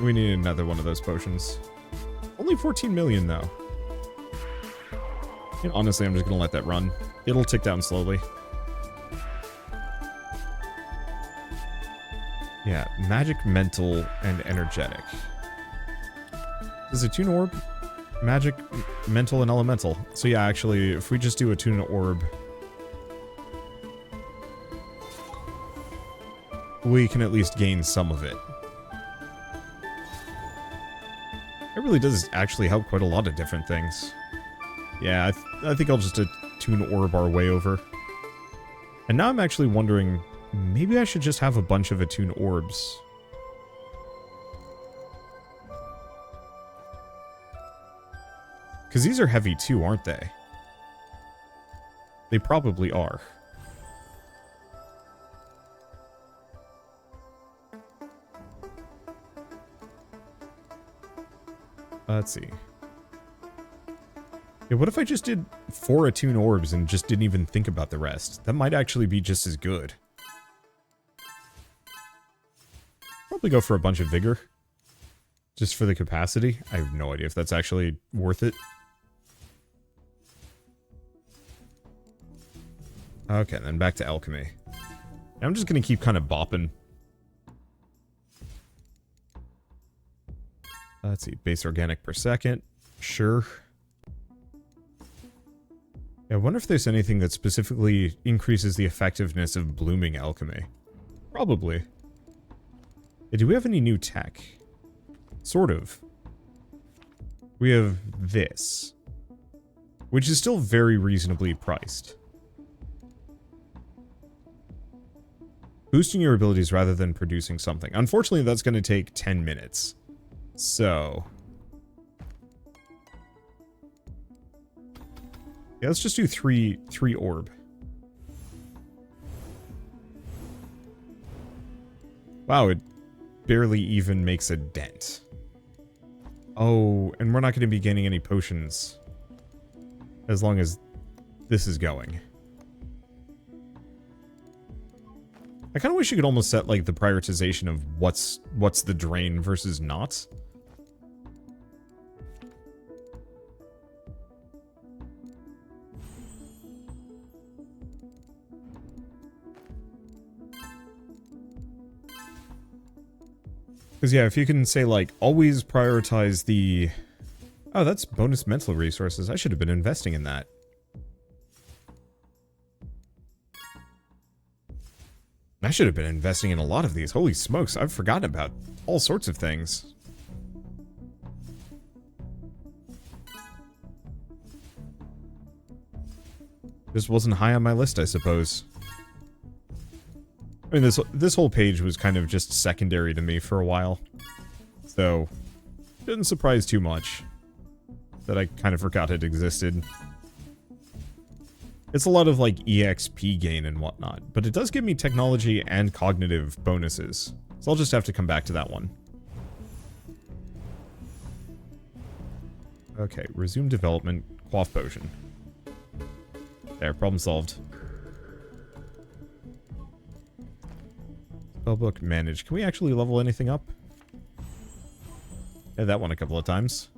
We need another one of those potions. Only 14 million, though. And honestly, I'm just going to let that run. It'll tick down slowly. Yeah, magic, mental, and energetic. Is it Tune Orb? Magic, mental, and elemental. So yeah, actually, if we just do a Tune Orb, we can at least gain some of it. It really does actually help quite a lot of different things. Yeah, I think I'll just Tune Orb our way over. And now I'm actually wondering, maybe I should just have a bunch of Attune Orbs. Because these are heavy too, aren't they? They probably are. Let's see. Yeah, what if I just did 4 Attune Orbs and just didn't even think about the rest? That might actually be just as good. Probably go for a bunch of Vigor. Just for the capacity. I have no idea if that's actually worth it. Okay, then back to alchemy. I'm just gonna keep kind of bopping. Let's see, base organic per second. Sure. Yeah, I wonder if there's anything that specifically increases the effectiveness of blooming alchemy. Probably. Hey, do we have any new tech? Sort of. We have this, which is still very reasonably priced. Boosting your abilities rather than producing something. Unfortunately, that's going to take 10 minutes. So... yeah, let's just do three orb. Wow, it barely even makes a dent. Oh, and we're not going to be gaining any potions as long as this is going. I kind of wish you could almost set, like, the prioritization of what's the drain versus not. Because, yeah, if you can say, like, always prioritize the... oh, that's bonus mental resources. I should have been investing in that. I should have been investing in a lot of these. Holy smokes, I've forgotten about all sorts of things. Just wasn't high on my list, I suppose. I mean, this whole page was kind of just secondary to me for a while. So, didn't surprise too much that I kind of forgot it existed. It's a lot of, like, EXP gain and whatnot, but it does give me technology and cognitive bonuses. So I'll just have to come back to that one. Okay, resume development, quaff potion. There, problem solved. Spellbook managed. Can we actually level anything up? Had that one a couple of times.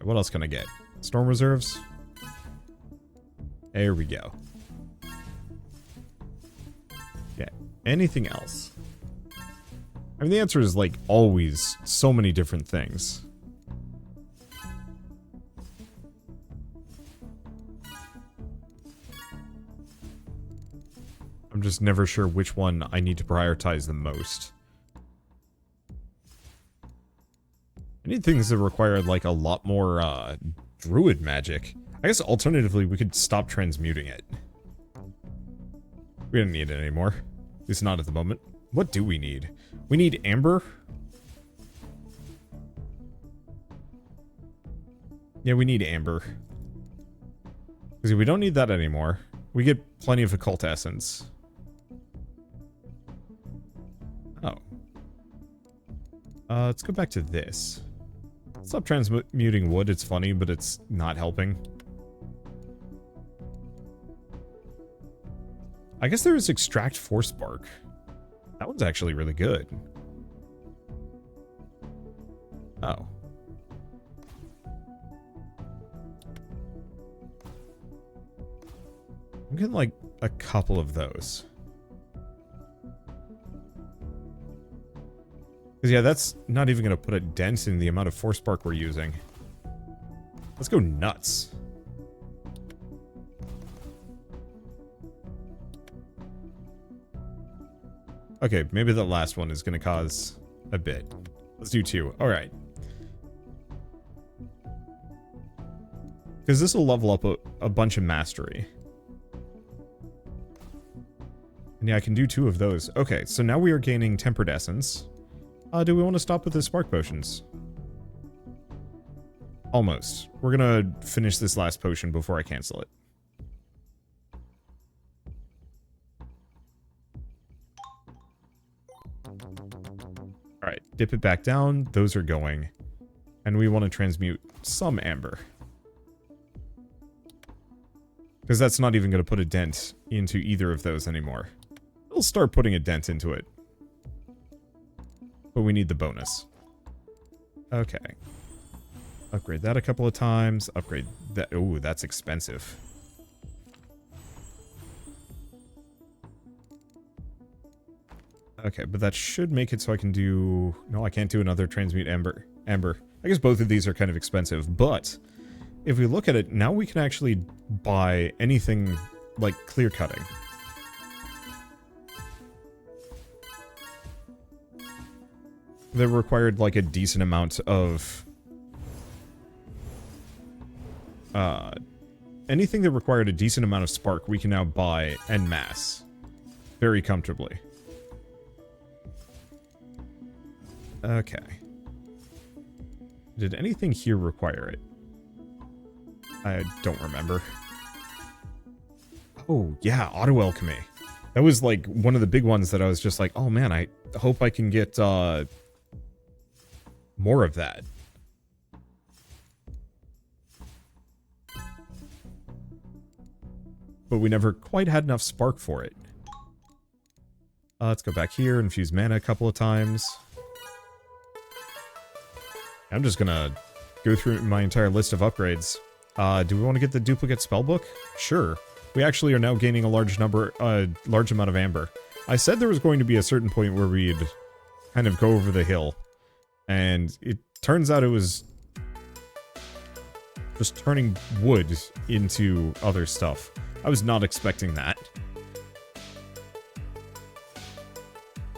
What else can I get? Storm reserves? There we go. Okay, anything else? I mean, the answer is, like, always so many different things. I'm just never sure which one I need to prioritize the most. I need things that require, like, a lot more, druid magic. I guess alternatively, we could stop transmuting it. We don't need it anymore. At least not at the moment. What do we need? We need amber. Yeah, we need amber. Because we don't need that anymore. We get plenty of occult essence. Oh. Let's go back to this. Stop transmuting wood. It's funny, but it's not helping. I guess there is extract force spark. That one's actually really good. Oh. I'm getting like a couple of those. Because yeah, that's not even going to put a dent in the amount of force spark we're using. Let's go nuts. Okay, maybe the last one is going to cause a bit. Let's do 2. Alright. Because this will level up a bunch of mastery. And yeah, I can do 2 of those. Okay, so now we are gaining tempered essence. Do we want to stop with the spark potions? Almost. We're going to finish this last potion before I cancel it. Alright, dip it back down. Those are going. And we want to transmute some amber. Because that's not even going to put a dent into either of those anymore. We'll start putting a dent into it. But we need the bonus. Okay. Upgrade that a couple of times. Upgrade that. Ooh, that's expensive. Okay, but that should make it so I can do... No, I can't do another transmute amber. I guess both of these are kind of expensive, but if we look at it, now we can actually buy anything like clear cutting. that required like a decent amount of anything that required a decent amount of spark we can now buy en masse very comfortably. Okay. Did anything here require it? I don't remember. Oh, yeah, auto alchemy. That was like one of the big ones that I was just like, oh man, I hope I can get more of that. But we never quite had enough spark for it. Let's go back here, infuse mana a couple of times. I'm just gonna go through my entire list of upgrades. Do we want to get the duplicate spellbook? Sure. We actually are now gaining a large amount of amber. I said there was going to be a certain point where we'd kind of go over the hill. And it turns out it was just turning wood into other stuff. I was not expecting that.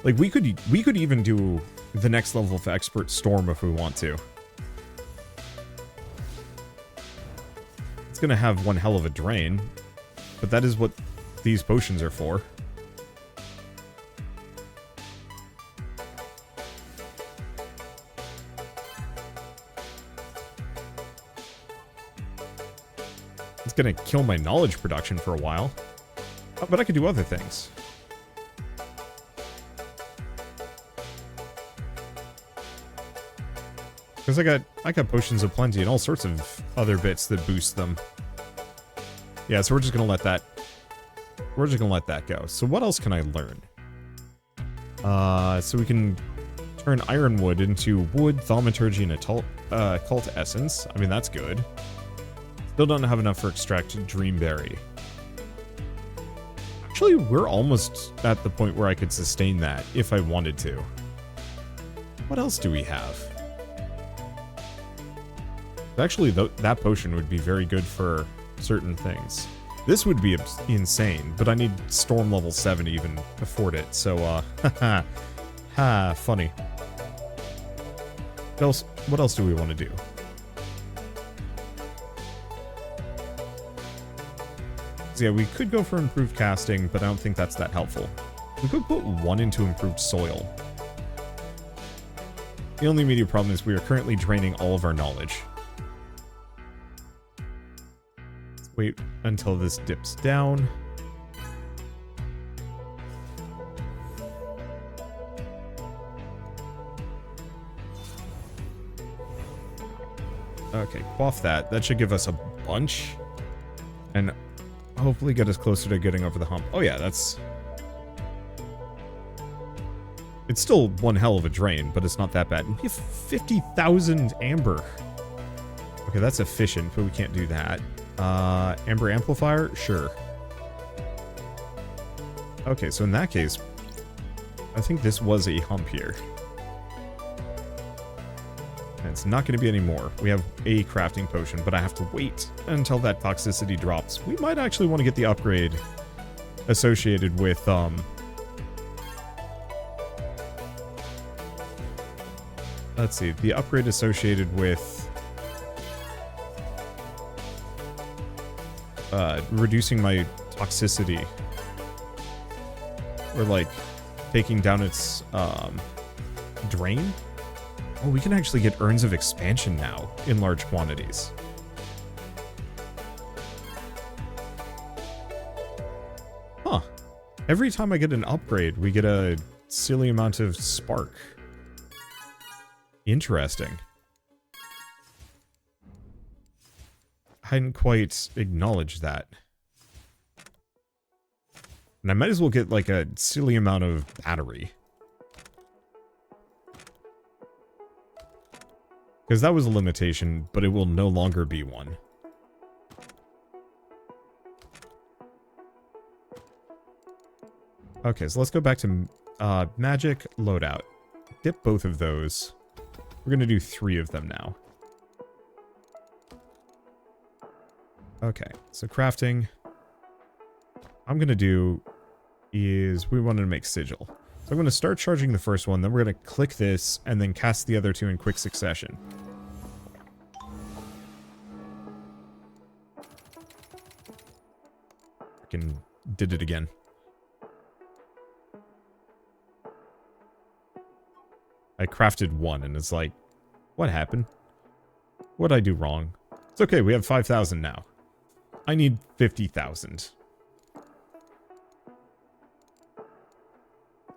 Like, we could even do the next level of Expert Storm if we want to. It's gonna have one hell of a drain, but that is what these potions are for. It's gonna kill my knowledge production for a while, but I could do other things. Because I got potions of plenty and all sorts of other bits that boost them. Yeah, so we're just gonna let that go. So what else can I learn? So we can turn ironwood into wood, thaumaturgy, and a cult essence. I mean, that's good. Still don't have enough for extract dreamberry. Actually, we're almost at the point where I could sustain that if I wanted to. What else do we have? Actually, that potion would be very good for certain things. This would be insane, but I need Storm level 7 to even afford it, so, haha, funny. What else do we want to do? So yeah, we could go for improved casting, but I don't think that's that helpful. We could put 1 into improved soil. The only immediate problem is we are currently draining all of our knowledge. Wait until this dips down. Okay, quaff that. That should give us a bunch. And hopefully get us closer to getting over the hump. Oh yeah, that's... It's still one hell of a drain, but it's not that bad. We have 50,000 amber. Okay, that's efficient, but we can't do that. Amber amplifier? Sure. Okay, so in that case, I think this was a hump here. And it's not going to be any more. We have a crafting potion, but I have to wait until that toxicity drops. We might actually want to get the upgrade associated with, let's see, the upgrade associated with reducing my toxicity, or like taking down its drain. Oh, we can actually get urns of expansion now in large quantities. Huh. Every time I get an upgrade, we get a silly amount of spark. Interesting. I hadn't quite acknowledged that. And I might as well get like a silly amount of battery. Because that was a limitation, but it will no longer be one. Okay, so let's go back to magic loadout. Dip both of those. We're going to do 3 of them now. Okay, so crafting. I'm going to do is we wanted to make sigil. So I'm going to start charging the first one, then we're going to click this, and then cast the other two in quick succession. Freaking did it again. I crafted one, and it's like, what happened? What'd I do wrong? It's okay, we have 5,000 now. I need 50,000.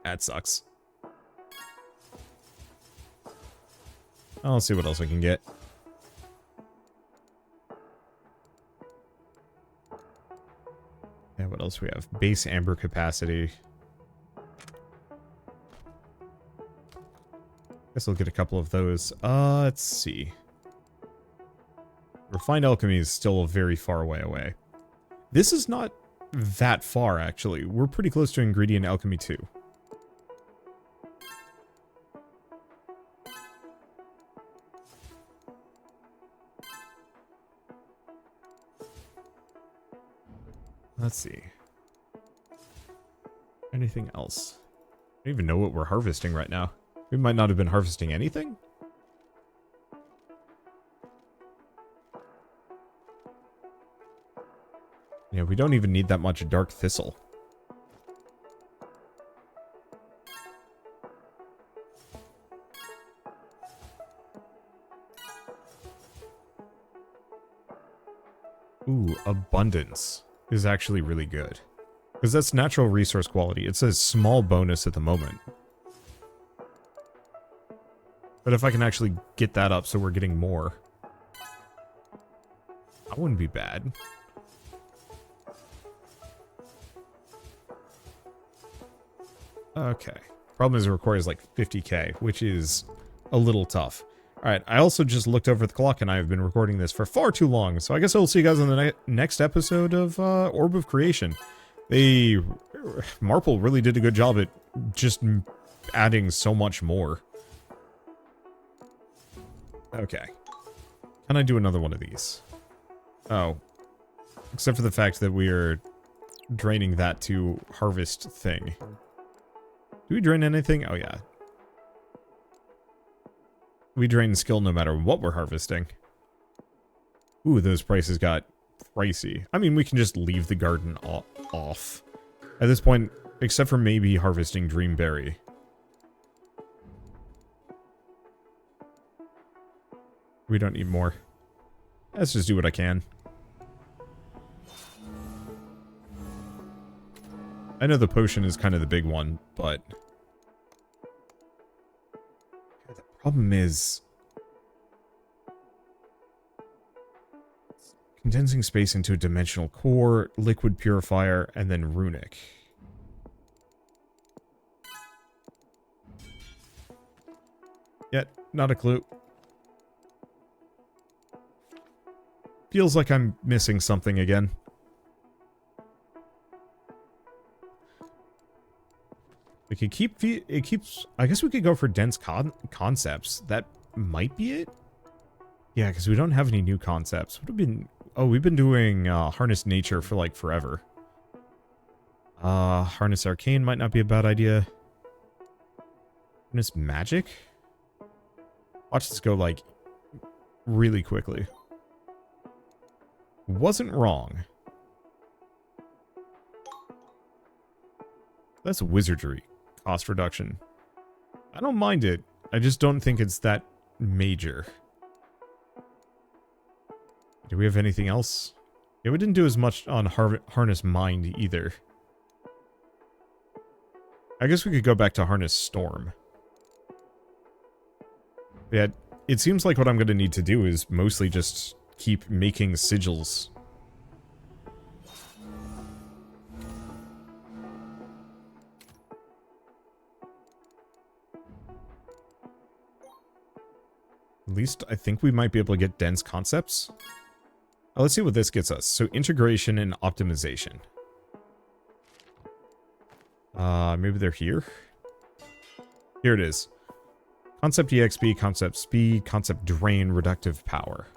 That sucks. I'll see what else I can get. Yeah, what else we have? Base amber capacity. Guess I'll get a couple of those. Let's see. Refined alchemy is still very far away. This is not that far, actually. We're pretty close to ingredient alchemy too. Let's see. Anything else? I don't even know what we're harvesting right now. We might not have been harvesting anything? Yeah, we don't even need that much dark thistle. Ooh, abundance is actually really good. Because that's natural resource quality. It's a small bonus at the moment. But if I can actually get that up so we're getting more, that wouldn't be bad. Okay. Problem is it requires like 50k, which is a little tough. Alright, I also just looked over the clock and I have been recording this for far too long, so I guess I'll see you guys on the next episode of Orb of Creation. Marple really did a good job at just adding so much more. Okay. Can I do another one of these? Oh. Except for the fact that we are draining that to harvest thing. Do we drain anything? Oh, yeah. We drain skill no matter what we're harvesting. Ooh, those prices got pricey. I mean, we can just leave the garden off. At this point, except for maybe harvesting Dreamberry. We don't need more. Let's just do what I can. I know the potion is kind of the big one, but... the problem is... condensing space into a dimensional core, liquid purifier, and then runic. Yet, not a clue. Feels like I'm missing something again. We could keep... it keeps... I guess we could go for dense concepts. That might be it? Yeah, because we don't have any new concepts. Would have been... oh, we've been doing Harness Nature for, like, forever. Harness Arcane might not be a bad idea. Harness Magic? Watch this go, like, really quickly. Wasn't wrong. That's wizardry. Cost reduction. I don't mind it. I just don't think it's that major. Do we have anything else? Yeah, we didn't do as much on Harness Mind either. I guess we could go back to Harness Storm. Yeah, it seems like what I'm going to need to do is mostly just keep making sigils. At least I think we might be able to get dense concepts. Let's see what this gets us. So integration and optimization. Maybe they're here? Here it is. Concept EXP, concept speed, concept drain, reductive power.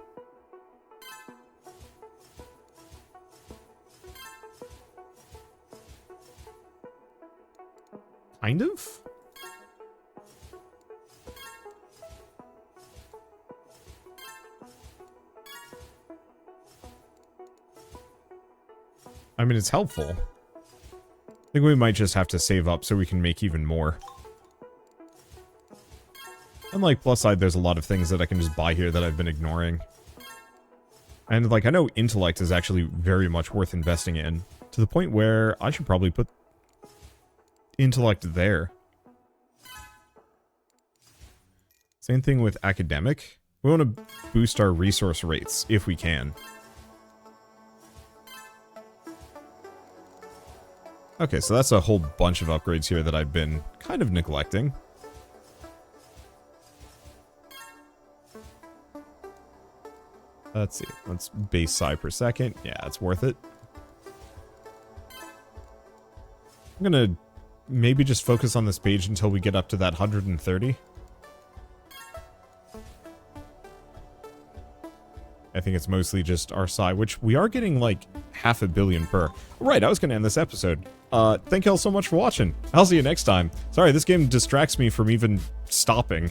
Kind of? I mean, it's helpful. I think we might just have to save up so we can make even more. And, like, plus side, there's a lot of things that I can just buy here that I've been ignoring. And, like, I know intellect is actually very much worth investing in, to the point where I should probably put intellect there. Same thing with academic. We want to boost our resource rates, if we can. Okay, so that's a whole bunch of upgrades here that I've been kind of neglecting. Let's see. Let's base psi per second. Yeah, it's worth it. I'm gonna maybe just focus on this page until we get up to that 130. I think it's mostly just our psi, which we are getting like 500 million per. Right, I was gonna end this episode. Thank you all so much for watching. I'll see you next time. Sorry, this game distracts me from even stopping.